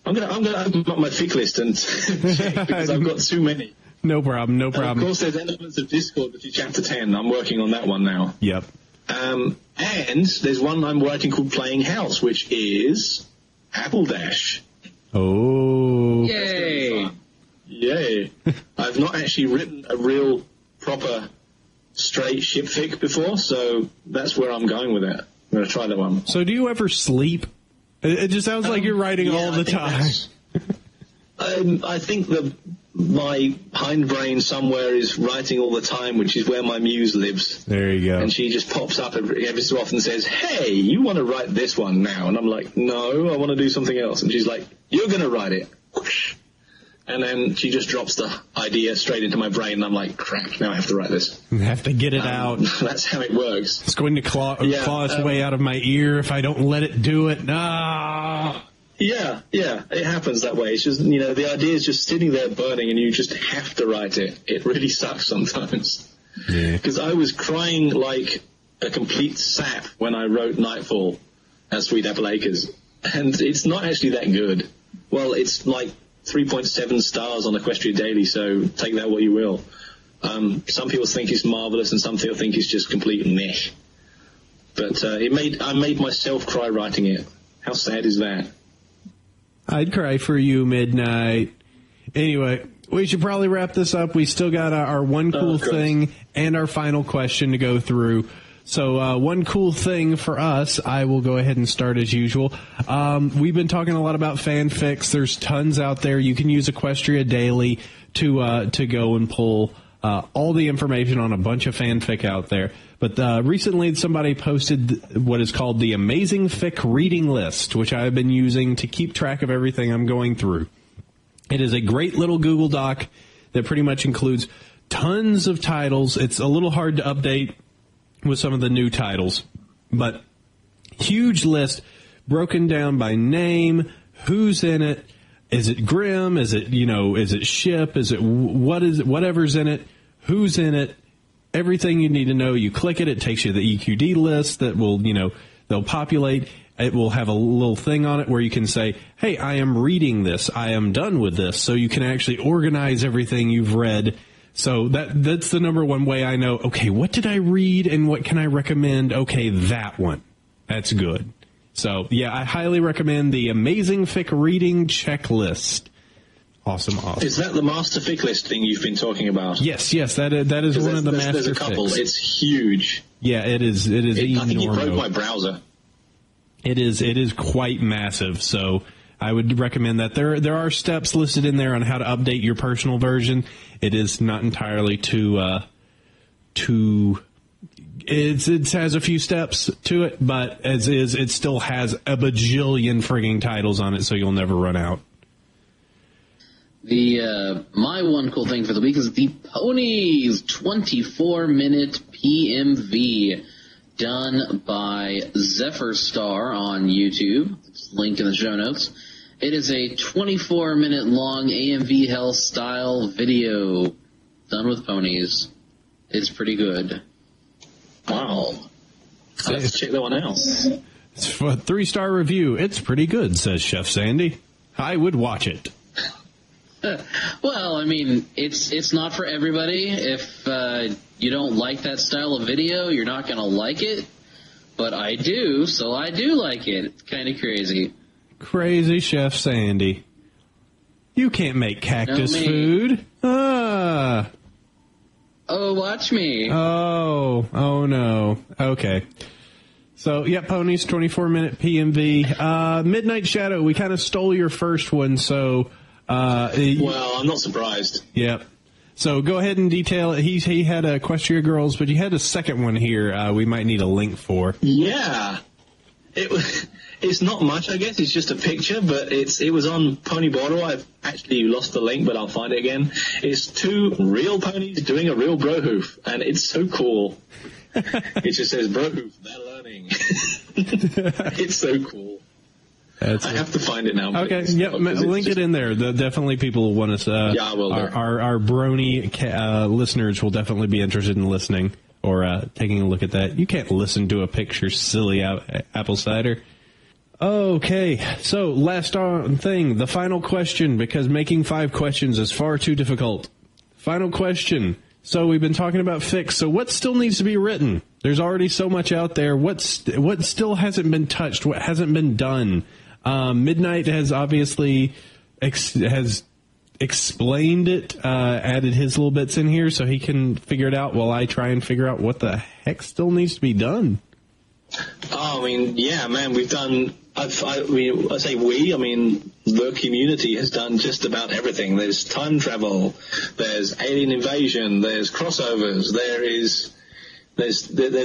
gonna open up my fic list and check because I've got too many. No problem. And of course, there's elements of Discord with chapter 10. I'm working on that one now. Yep. And there's one I'm writing called Playing House, which is Apple Dash. Oh. Yay! Yay. I've not actually written a real proper straight ship fic before, so that's where I'm going with it. I'm going to try that one. So do you ever sleep? It just sounds like you're writing all the time. I think my hindbrain somewhere is writing all the time, which is where my muse lives. There you go. And she just pops up every so often and says, hey, you want to write this one now? And I'm like, no, I want to do something else. And she's like, you're going to write it. And then she just drops the idea straight into my brain, and I'm like, crap, now I have to write this. I have to get it out. That's how it works. It's going to claw its way out of my ear if I don't let it do it. Ah. Yeah, it happens that way. It's just, you know, the idea is just sitting there burning, and you just have to write it. It really sucks sometimes. Yeah. Because I was crying like a complete sap when I wrote Nightfall at Sweet Apple Acres. And it's not actually that good. Well, it's like 3.7 stars on Equestria Daily, so take that what you will. Some people think it's marvelous, and some people think it's just complete meh. But I made myself cry writing it. How sad is that? I'd cry for you, Midnight. Anyway, we should probably wrap this up. We still got our one cool thing and our final question to go through. So one cool thing for us, I will go ahead and start as usual. We've been talking a lot about fanfics. There's tons out there. You can use Equestria Daily to go and pull all the information on a bunch of fanfic out there. But recently somebody posted what is called the Amazing Fic Reading List, which I've been using to keep track of everything I'm going through. It is a great little Google Doc that pretty much includes tons of titles. It's a little hard to update with some of the new titles, but huge list broken down by name, who's in it, is it Grimm, is it, is it ship, is it whatever's in it, who's in it, everything you need to know. You click it, it takes you to the EQD list that will, they'll populate. It will have a little thing on it where you can say, hey, I am reading this, I am done with this, so you can actually organize everything you've read. So that's the number one way I know, okay, what did I read and what can I recommend? Okay, that one. That's good. So, yeah, I highly recommend the Amazing Fic Reading Checklist. Awesome. Is that the master fic list thing you've been talking about? Yes, that is one of the master fics. There's a couple. Fics. It's huge. Yeah, it is enormous. I think it broke my browser. It is quite massive, so I would recommend that. There are steps listed in there on how to update your personal version. It is not entirely it has a few steps to it, but as is, it still has a bajillion frigging titles on it, so you'll never run out. My one cool thing for the week is the Ponies 24-minute PMV done by Zephyr Star on YouTube. It's linked in the show notes. It is a 24-minute long AMV Hell style video done with ponies. It's pretty good. Wow. Let's check that one out. It's a 3-star review. It's pretty good, says Chef Sandy. I would watch it. Well, I mean, it's not for everybody. If you don't like that style of video, you're not going to like it. But I do, so I do like it. It's kind of crazy. Crazy Chef Sandy. You can't make cactus food. Oh, watch me. Oh no. Okay. So, yeah, Ponies, 24-minute PMV. Midnight Shadow, we kind of stole your first one, so... well, I'm not surprised. Yep. So go ahead and detail it. He had Equestria Girls, but you had a second one here we might need a link for. Yeah. It's not much, I guess. It's just a picture, but it was on Pony Border. I've actually lost the link, but I'll find it again. It's 2 real ponies doing a real brohoof, and it's so cool. It just says brohoof, they're learning. It's so cool. I have to find it now. Okay, yep, link it in there. Definitely people want us. Yeah, I will. Our Brony listeners will definitely be interested in listening or taking a look at that. You can't listen to a picture, silly AppleCider. Okay, so last thing, the final question, because making 5 questions is far too difficult. Final question. So we've been talking about fics. So what still needs to be written? There's already so much out there. What still hasn't been touched? What hasn't been done? Midnight has obviously has explained it, added his little bits in here so he can figure it out while I try and figure out what the heck still needs to be done. Oh, I mean, yeah, man, we've done... I mean, the community has done just about everything. There's time travel, there's alien invasion, there's crossovers, there's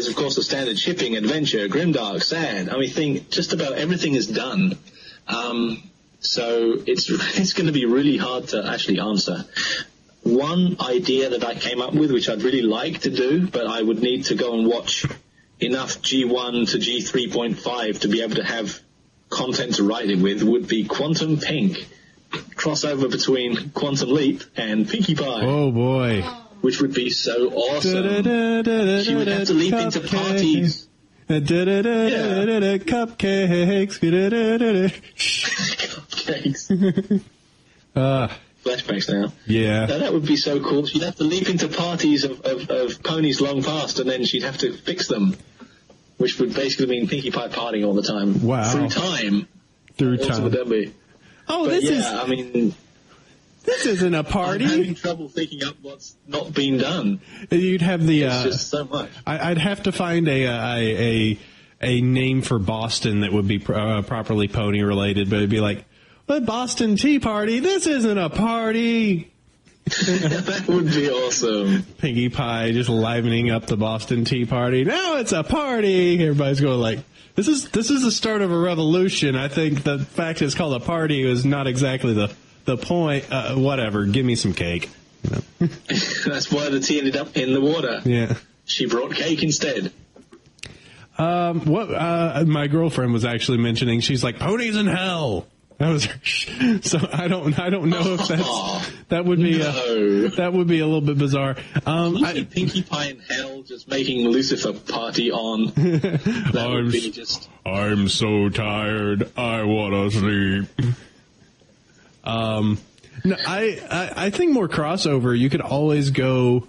of course the standard shipping, adventure, grimdark, sad. I mean, just about everything is done. So it's going to be really hard to actually answer. One idea that I came up with, which I'd really like to do, but I would need to go and watch enough G1 to G3.5 to be able to have content to write it with, would be Quantum Pink. Crossover between Quantum Leap and Pinkie Pie. Oh, boy. Which would be so awesome. She would have to leap into parties. Cupcakes. Flashbacks now. Yeah. Now, that would be so cool. She'd have to leap into parties of ponies long past, and then she'd have to fix them, which would basically mean Pinkie Pie partying all the time. Wow. Through time. Through time. Would that be? Oh, but this I mean... This isn't a party. I'm having trouble thinking up what's not been done. You'd have the. It's just so much. I'd have to find a name for Boston that would be properly pony related, but it'd be like, the Boston Tea Party. This isn't a party. That would be awesome. Piggy Pie just livening up the Boston Tea Party. Now it's a party. Everybody's going like, this is the start of a revolution. I think the fact it's called a party is not exactly the point. Whatever. Give me some cake. You know? That's why the tea ended up in the water. Yeah. She brought cake instead. My girlfriend was actually mentioning, she's like, ponies in hell. That was so I don't know if that would be that would be a little bit bizarre. Pinkie Pie in hell just making Lucifer party on. That would be just. I'm so tired. I want to sleep. No, I think more crossover. You could always go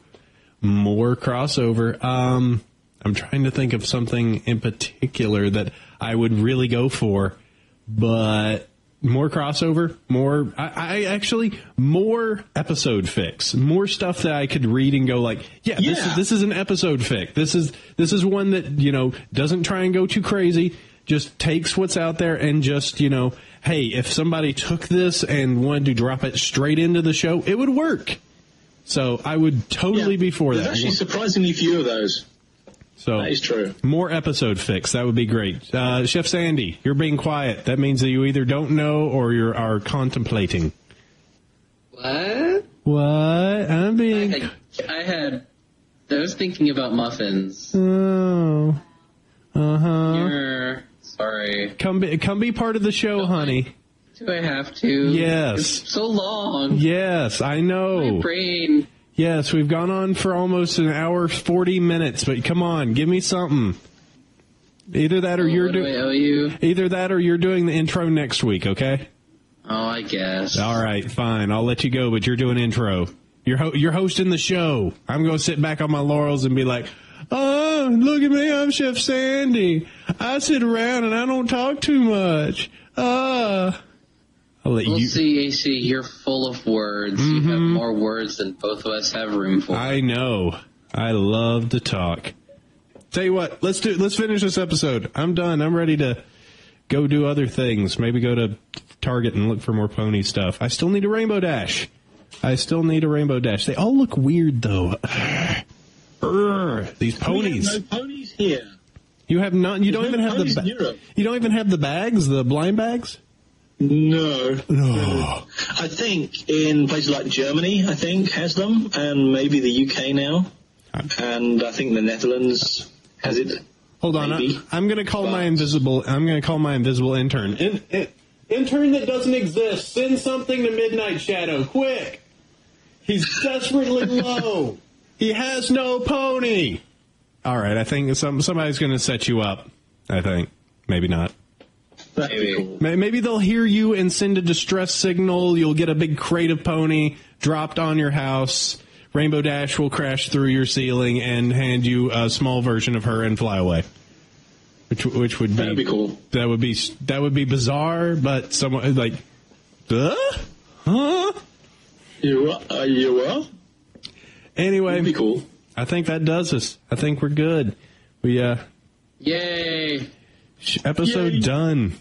more crossover. I'm trying to think of something in particular that I would really go for, but. More crossover, more more episode fix, more stuff that I could read and go like, this is an episode fic. This is one that, you know, doesn't try and go too crazy, just takes what's out there and just, you know, hey, if somebody took this and wanted to drop it straight into the show, it would work. So I would totally be for that. There's actually surprisingly few of those. So that is true. More episode fix. That would be great. Chef Sandy, you're being quiet. That means that you either don't know or you are contemplating. What? What? I'm being... I was thinking about muffins. Oh. Uh-huh. Sorry. Come be part of the show, honey. Do I have to? Yes. It's so long. Yes, I know. My brain... Yes, we've gone on for almost an hour, 40 minutes, but come on, give me something. Either that or you're doing. I owe you? Either that or you're doing the intro next week, okay? Oh, I guess. All right, fine. I'll let you go, but you're doing intro. You're hosting the show. I'm going to sit back on my laurels and be like, oh, look at me, I'm Chef Sandy. I sit around and I don't talk too much. We'll see, AC, you're full of words. Mm-hmm. You have more words than both of us have room for. I know. I love to talk. Tell you what, let's finish this episode. I'm done. I'm ready to go do other things. Maybe go to Target and look for more pony stuff. I still need a Rainbow Dash. They all look weird, though. These ponies. We have no ponies here. You have not. You don't even have You don't even have the bags, the blind bags. No. No. I think in places like Germany, has them, and maybe the UK now, and I think the Netherlands has it. Hold on, I'm going to call my invisible intern. Intern that doesn't exist. Send something to Midnight Shadow, quick. He's desperately low. He has no pony. All right, I think somebody's going to set you up. I think maybe not. Maybe they'll hear you and send a distress signal. You'll get a big crate of pony dropped on your house. Rainbow Dash will crash through your ceiling and hand you a small version of her and fly away. Which would be that'd be cool. That would be bizarre, but someone like, huh? You are? Anyway, that'd be cool. I think that does us. I think we're good. Yay! Episode done.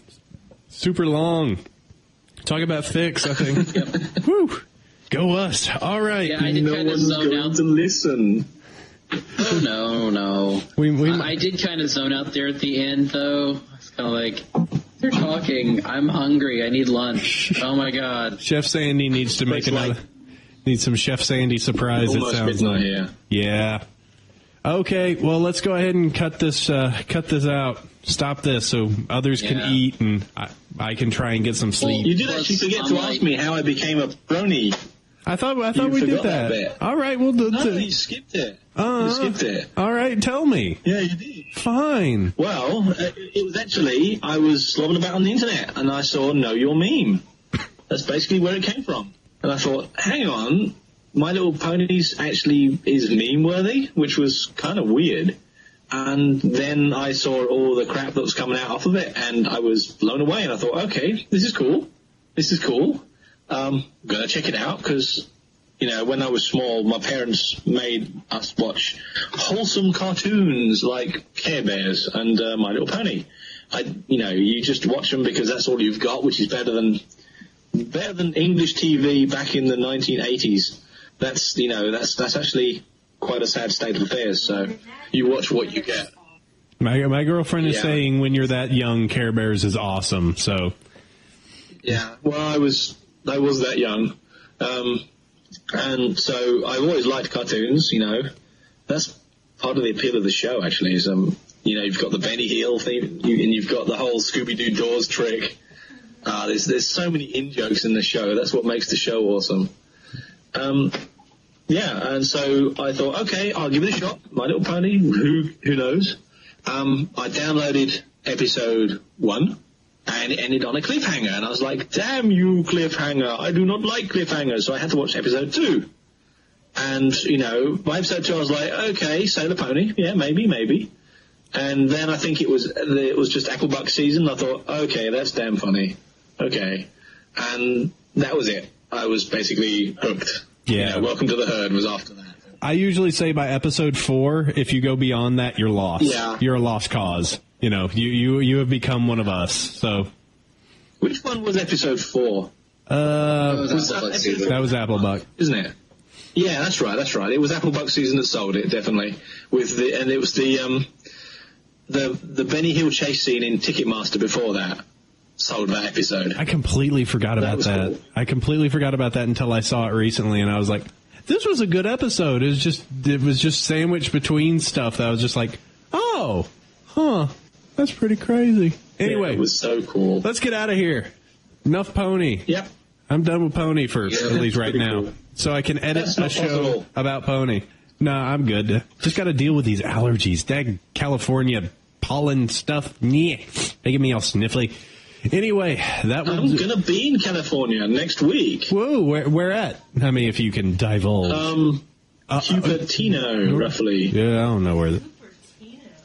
Super long. Talk about fics, I think. Yep. Woo! Go us. All right. Yeah, I did kind of zone out to listen. Oh, no. I did kind of zone out there at the end, though. It's kind of like, they're talking. I'm hungry. I need lunch. Oh, my God. Chef Sandy needs to make needs some Chef Sandy surprise, it sounds like. Yeah. Okay, well, let's go ahead and cut this out. Stop this so others can eat and I can try and get some sleep. Well, you did actually forget to ask me how I became a brony. I thought we did that. All right, well, you skipped it. You skipped it. All right, tell me. Yeah, you did. Fine. Well, it was actually I was slobbing about on the internet and I saw Know Your Meme. That's basically where it came from. And I thought, hang on, My Little Ponies actually is meme-worthy, which was kind of weird. And then I saw all the crap that was coming out off of it, and I was blown away, and I thought, okay, this is cool. Gonna check it out because, you know, when I was small, my parents made us watch wholesome cartoons like Care Bears and My Little Pony. You just watch them because that's all you've got, which is better than English TV back in the 1980s. That's actually quite a sad state of affairs. So you watch what you get. My girlfriend is saying when you're that young, Care Bears is awesome. So yeah, well, I was that young, and so I've always liked cartoons. You know, that's part of the appeal of the show. Actually, is you've got the Benny Hill theme, and you've got the whole Scooby-Doo doors trick. There's so many in-jokes in the show. That's what makes the show awesome. And so I thought, okay, I'll give it a shot. My Little Pony, who knows? I downloaded episode 1, and it ended on a cliffhanger. And I was like, damn you, cliffhanger. I do not like cliffhangers. So I had to watch episode 2. And, by episode 2, I was like, okay, Sailor Pony. Yeah, maybe. And then I think it was just Applebuck season. I thought, okay, that's damn funny. Okay. And that was it. I was basically hooked. Yeah. Welcome to the Herd was after that. I usually say by episode 4, if you go beyond that, you're lost. Yeah. You're a lost cause. You have become one of us. So. Which one was episode 4? That was Applebuck, isn't it? Yeah, that's right. It was Applebuck season that sold it, definitely. And it was the Benny Hill chase scene in Ticketmaster before that sold that episode. I completely forgot about that. Cool. I completely forgot about that until I saw it recently, and I was like, this was a good episode. It was just sandwiched between stuff that I was just like, oh, huh, that's pretty crazy. Anyway, it was so cool. Let's get out of here. Enough Pony. Yep. I'm done with Pony at least right now. Cool. So I can edit a show about Pony. No, I'm good. Just got to deal with these allergies. Dag California pollen stuff. Making me all sniffly. Anyway, that was... I'm going to be in California next week. Whoa, where at? I mean, if you can divulge. Cupertino, roughly. Yeah, I don't know where... I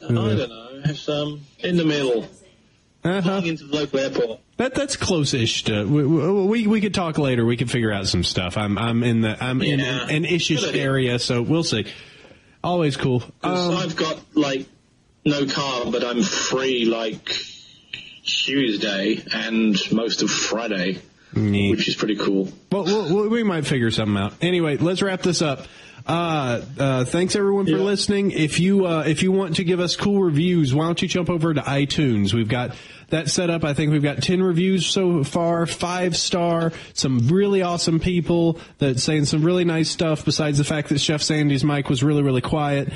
don't know. It's in the middle. Flying into the local airport. That's close-ish to... We could talk later. We could figure out some stuff. I'm in an ish-ish area, so we'll see. Always cool. I've got, no car, but I'm free, Tuesday and most of Friday, which is pretty cool. Well, we might figure something out. Anyway, let's wrap this up. Thanks everyone for listening. If you want to give us cool reviews, why don't you jump over to iTunes? We've got that set up. I think we've got 10 reviews so far, 5-star, some really awesome people that saying some really nice stuff besides the fact that Chef Sandy's mic was really, really quiet,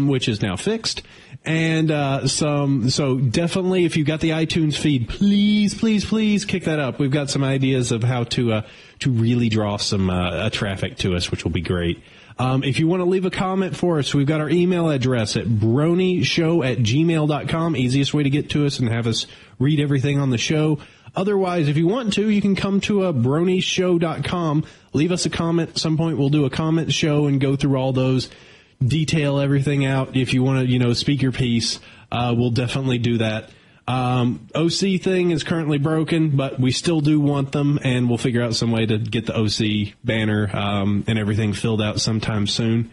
which is now fixed. And so definitely, if you got the iTunes feed, please kick that up. We've got some ideas of how to really draw some traffic to us, which will be great. If you want to leave a comment for us, we've got our email address at bronieshow@gmail.com. Easiest way to get to us and have us read everything on the show. Otherwise, if you want to, you can come to bronieshow.com. Leave us a comment. At some point, we'll do a comment show and go through all those. Detail everything out. If you want to, speak your piece, we'll definitely do that. OC thing is currently broken, but we still do want them, and we'll figure out some way to get the OC banner and everything filled out sometime soon.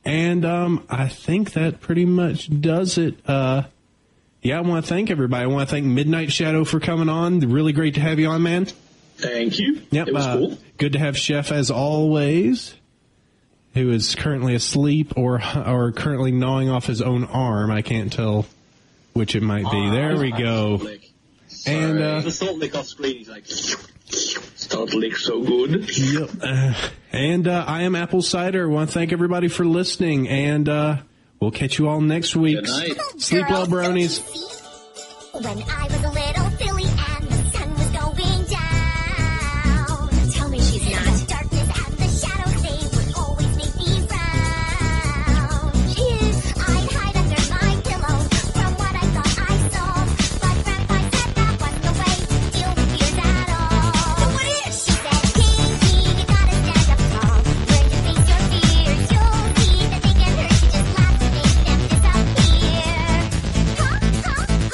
And I think that pretty much does it. I want to thank everybody. I want to thank Midnight Shadow for coming on. Really great to have you on, man. Thank you. Yep, it was cool. Good to have Chef as always, who is currently asleep or currently gnawing off his own arm. I can't tell which it might be. There we go. And the salt lick off screen. He's like, salt lick so good. Yep. And I am AppleCider. I want to thank everybody for listening, and we'll catch you all next week. Good night. Sleep well, bronies. When I was a little silly and the sun was going down. Tell me she's not. The darkness and the shadows, they would always make me frown. I'd hide under my pillow from what I thought I saw. But Grandpa said that wasn't the way to deal with fears at all. So what is? She said, Kinky, you gotta stand up tall. Learn to face your fears. You'll see that they can hurt you. Just laugh to make them disappear. Ha, ha, ha.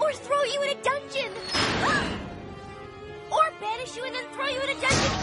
Or throw you in a dungeon! Or banish you and then throw you in a dungeon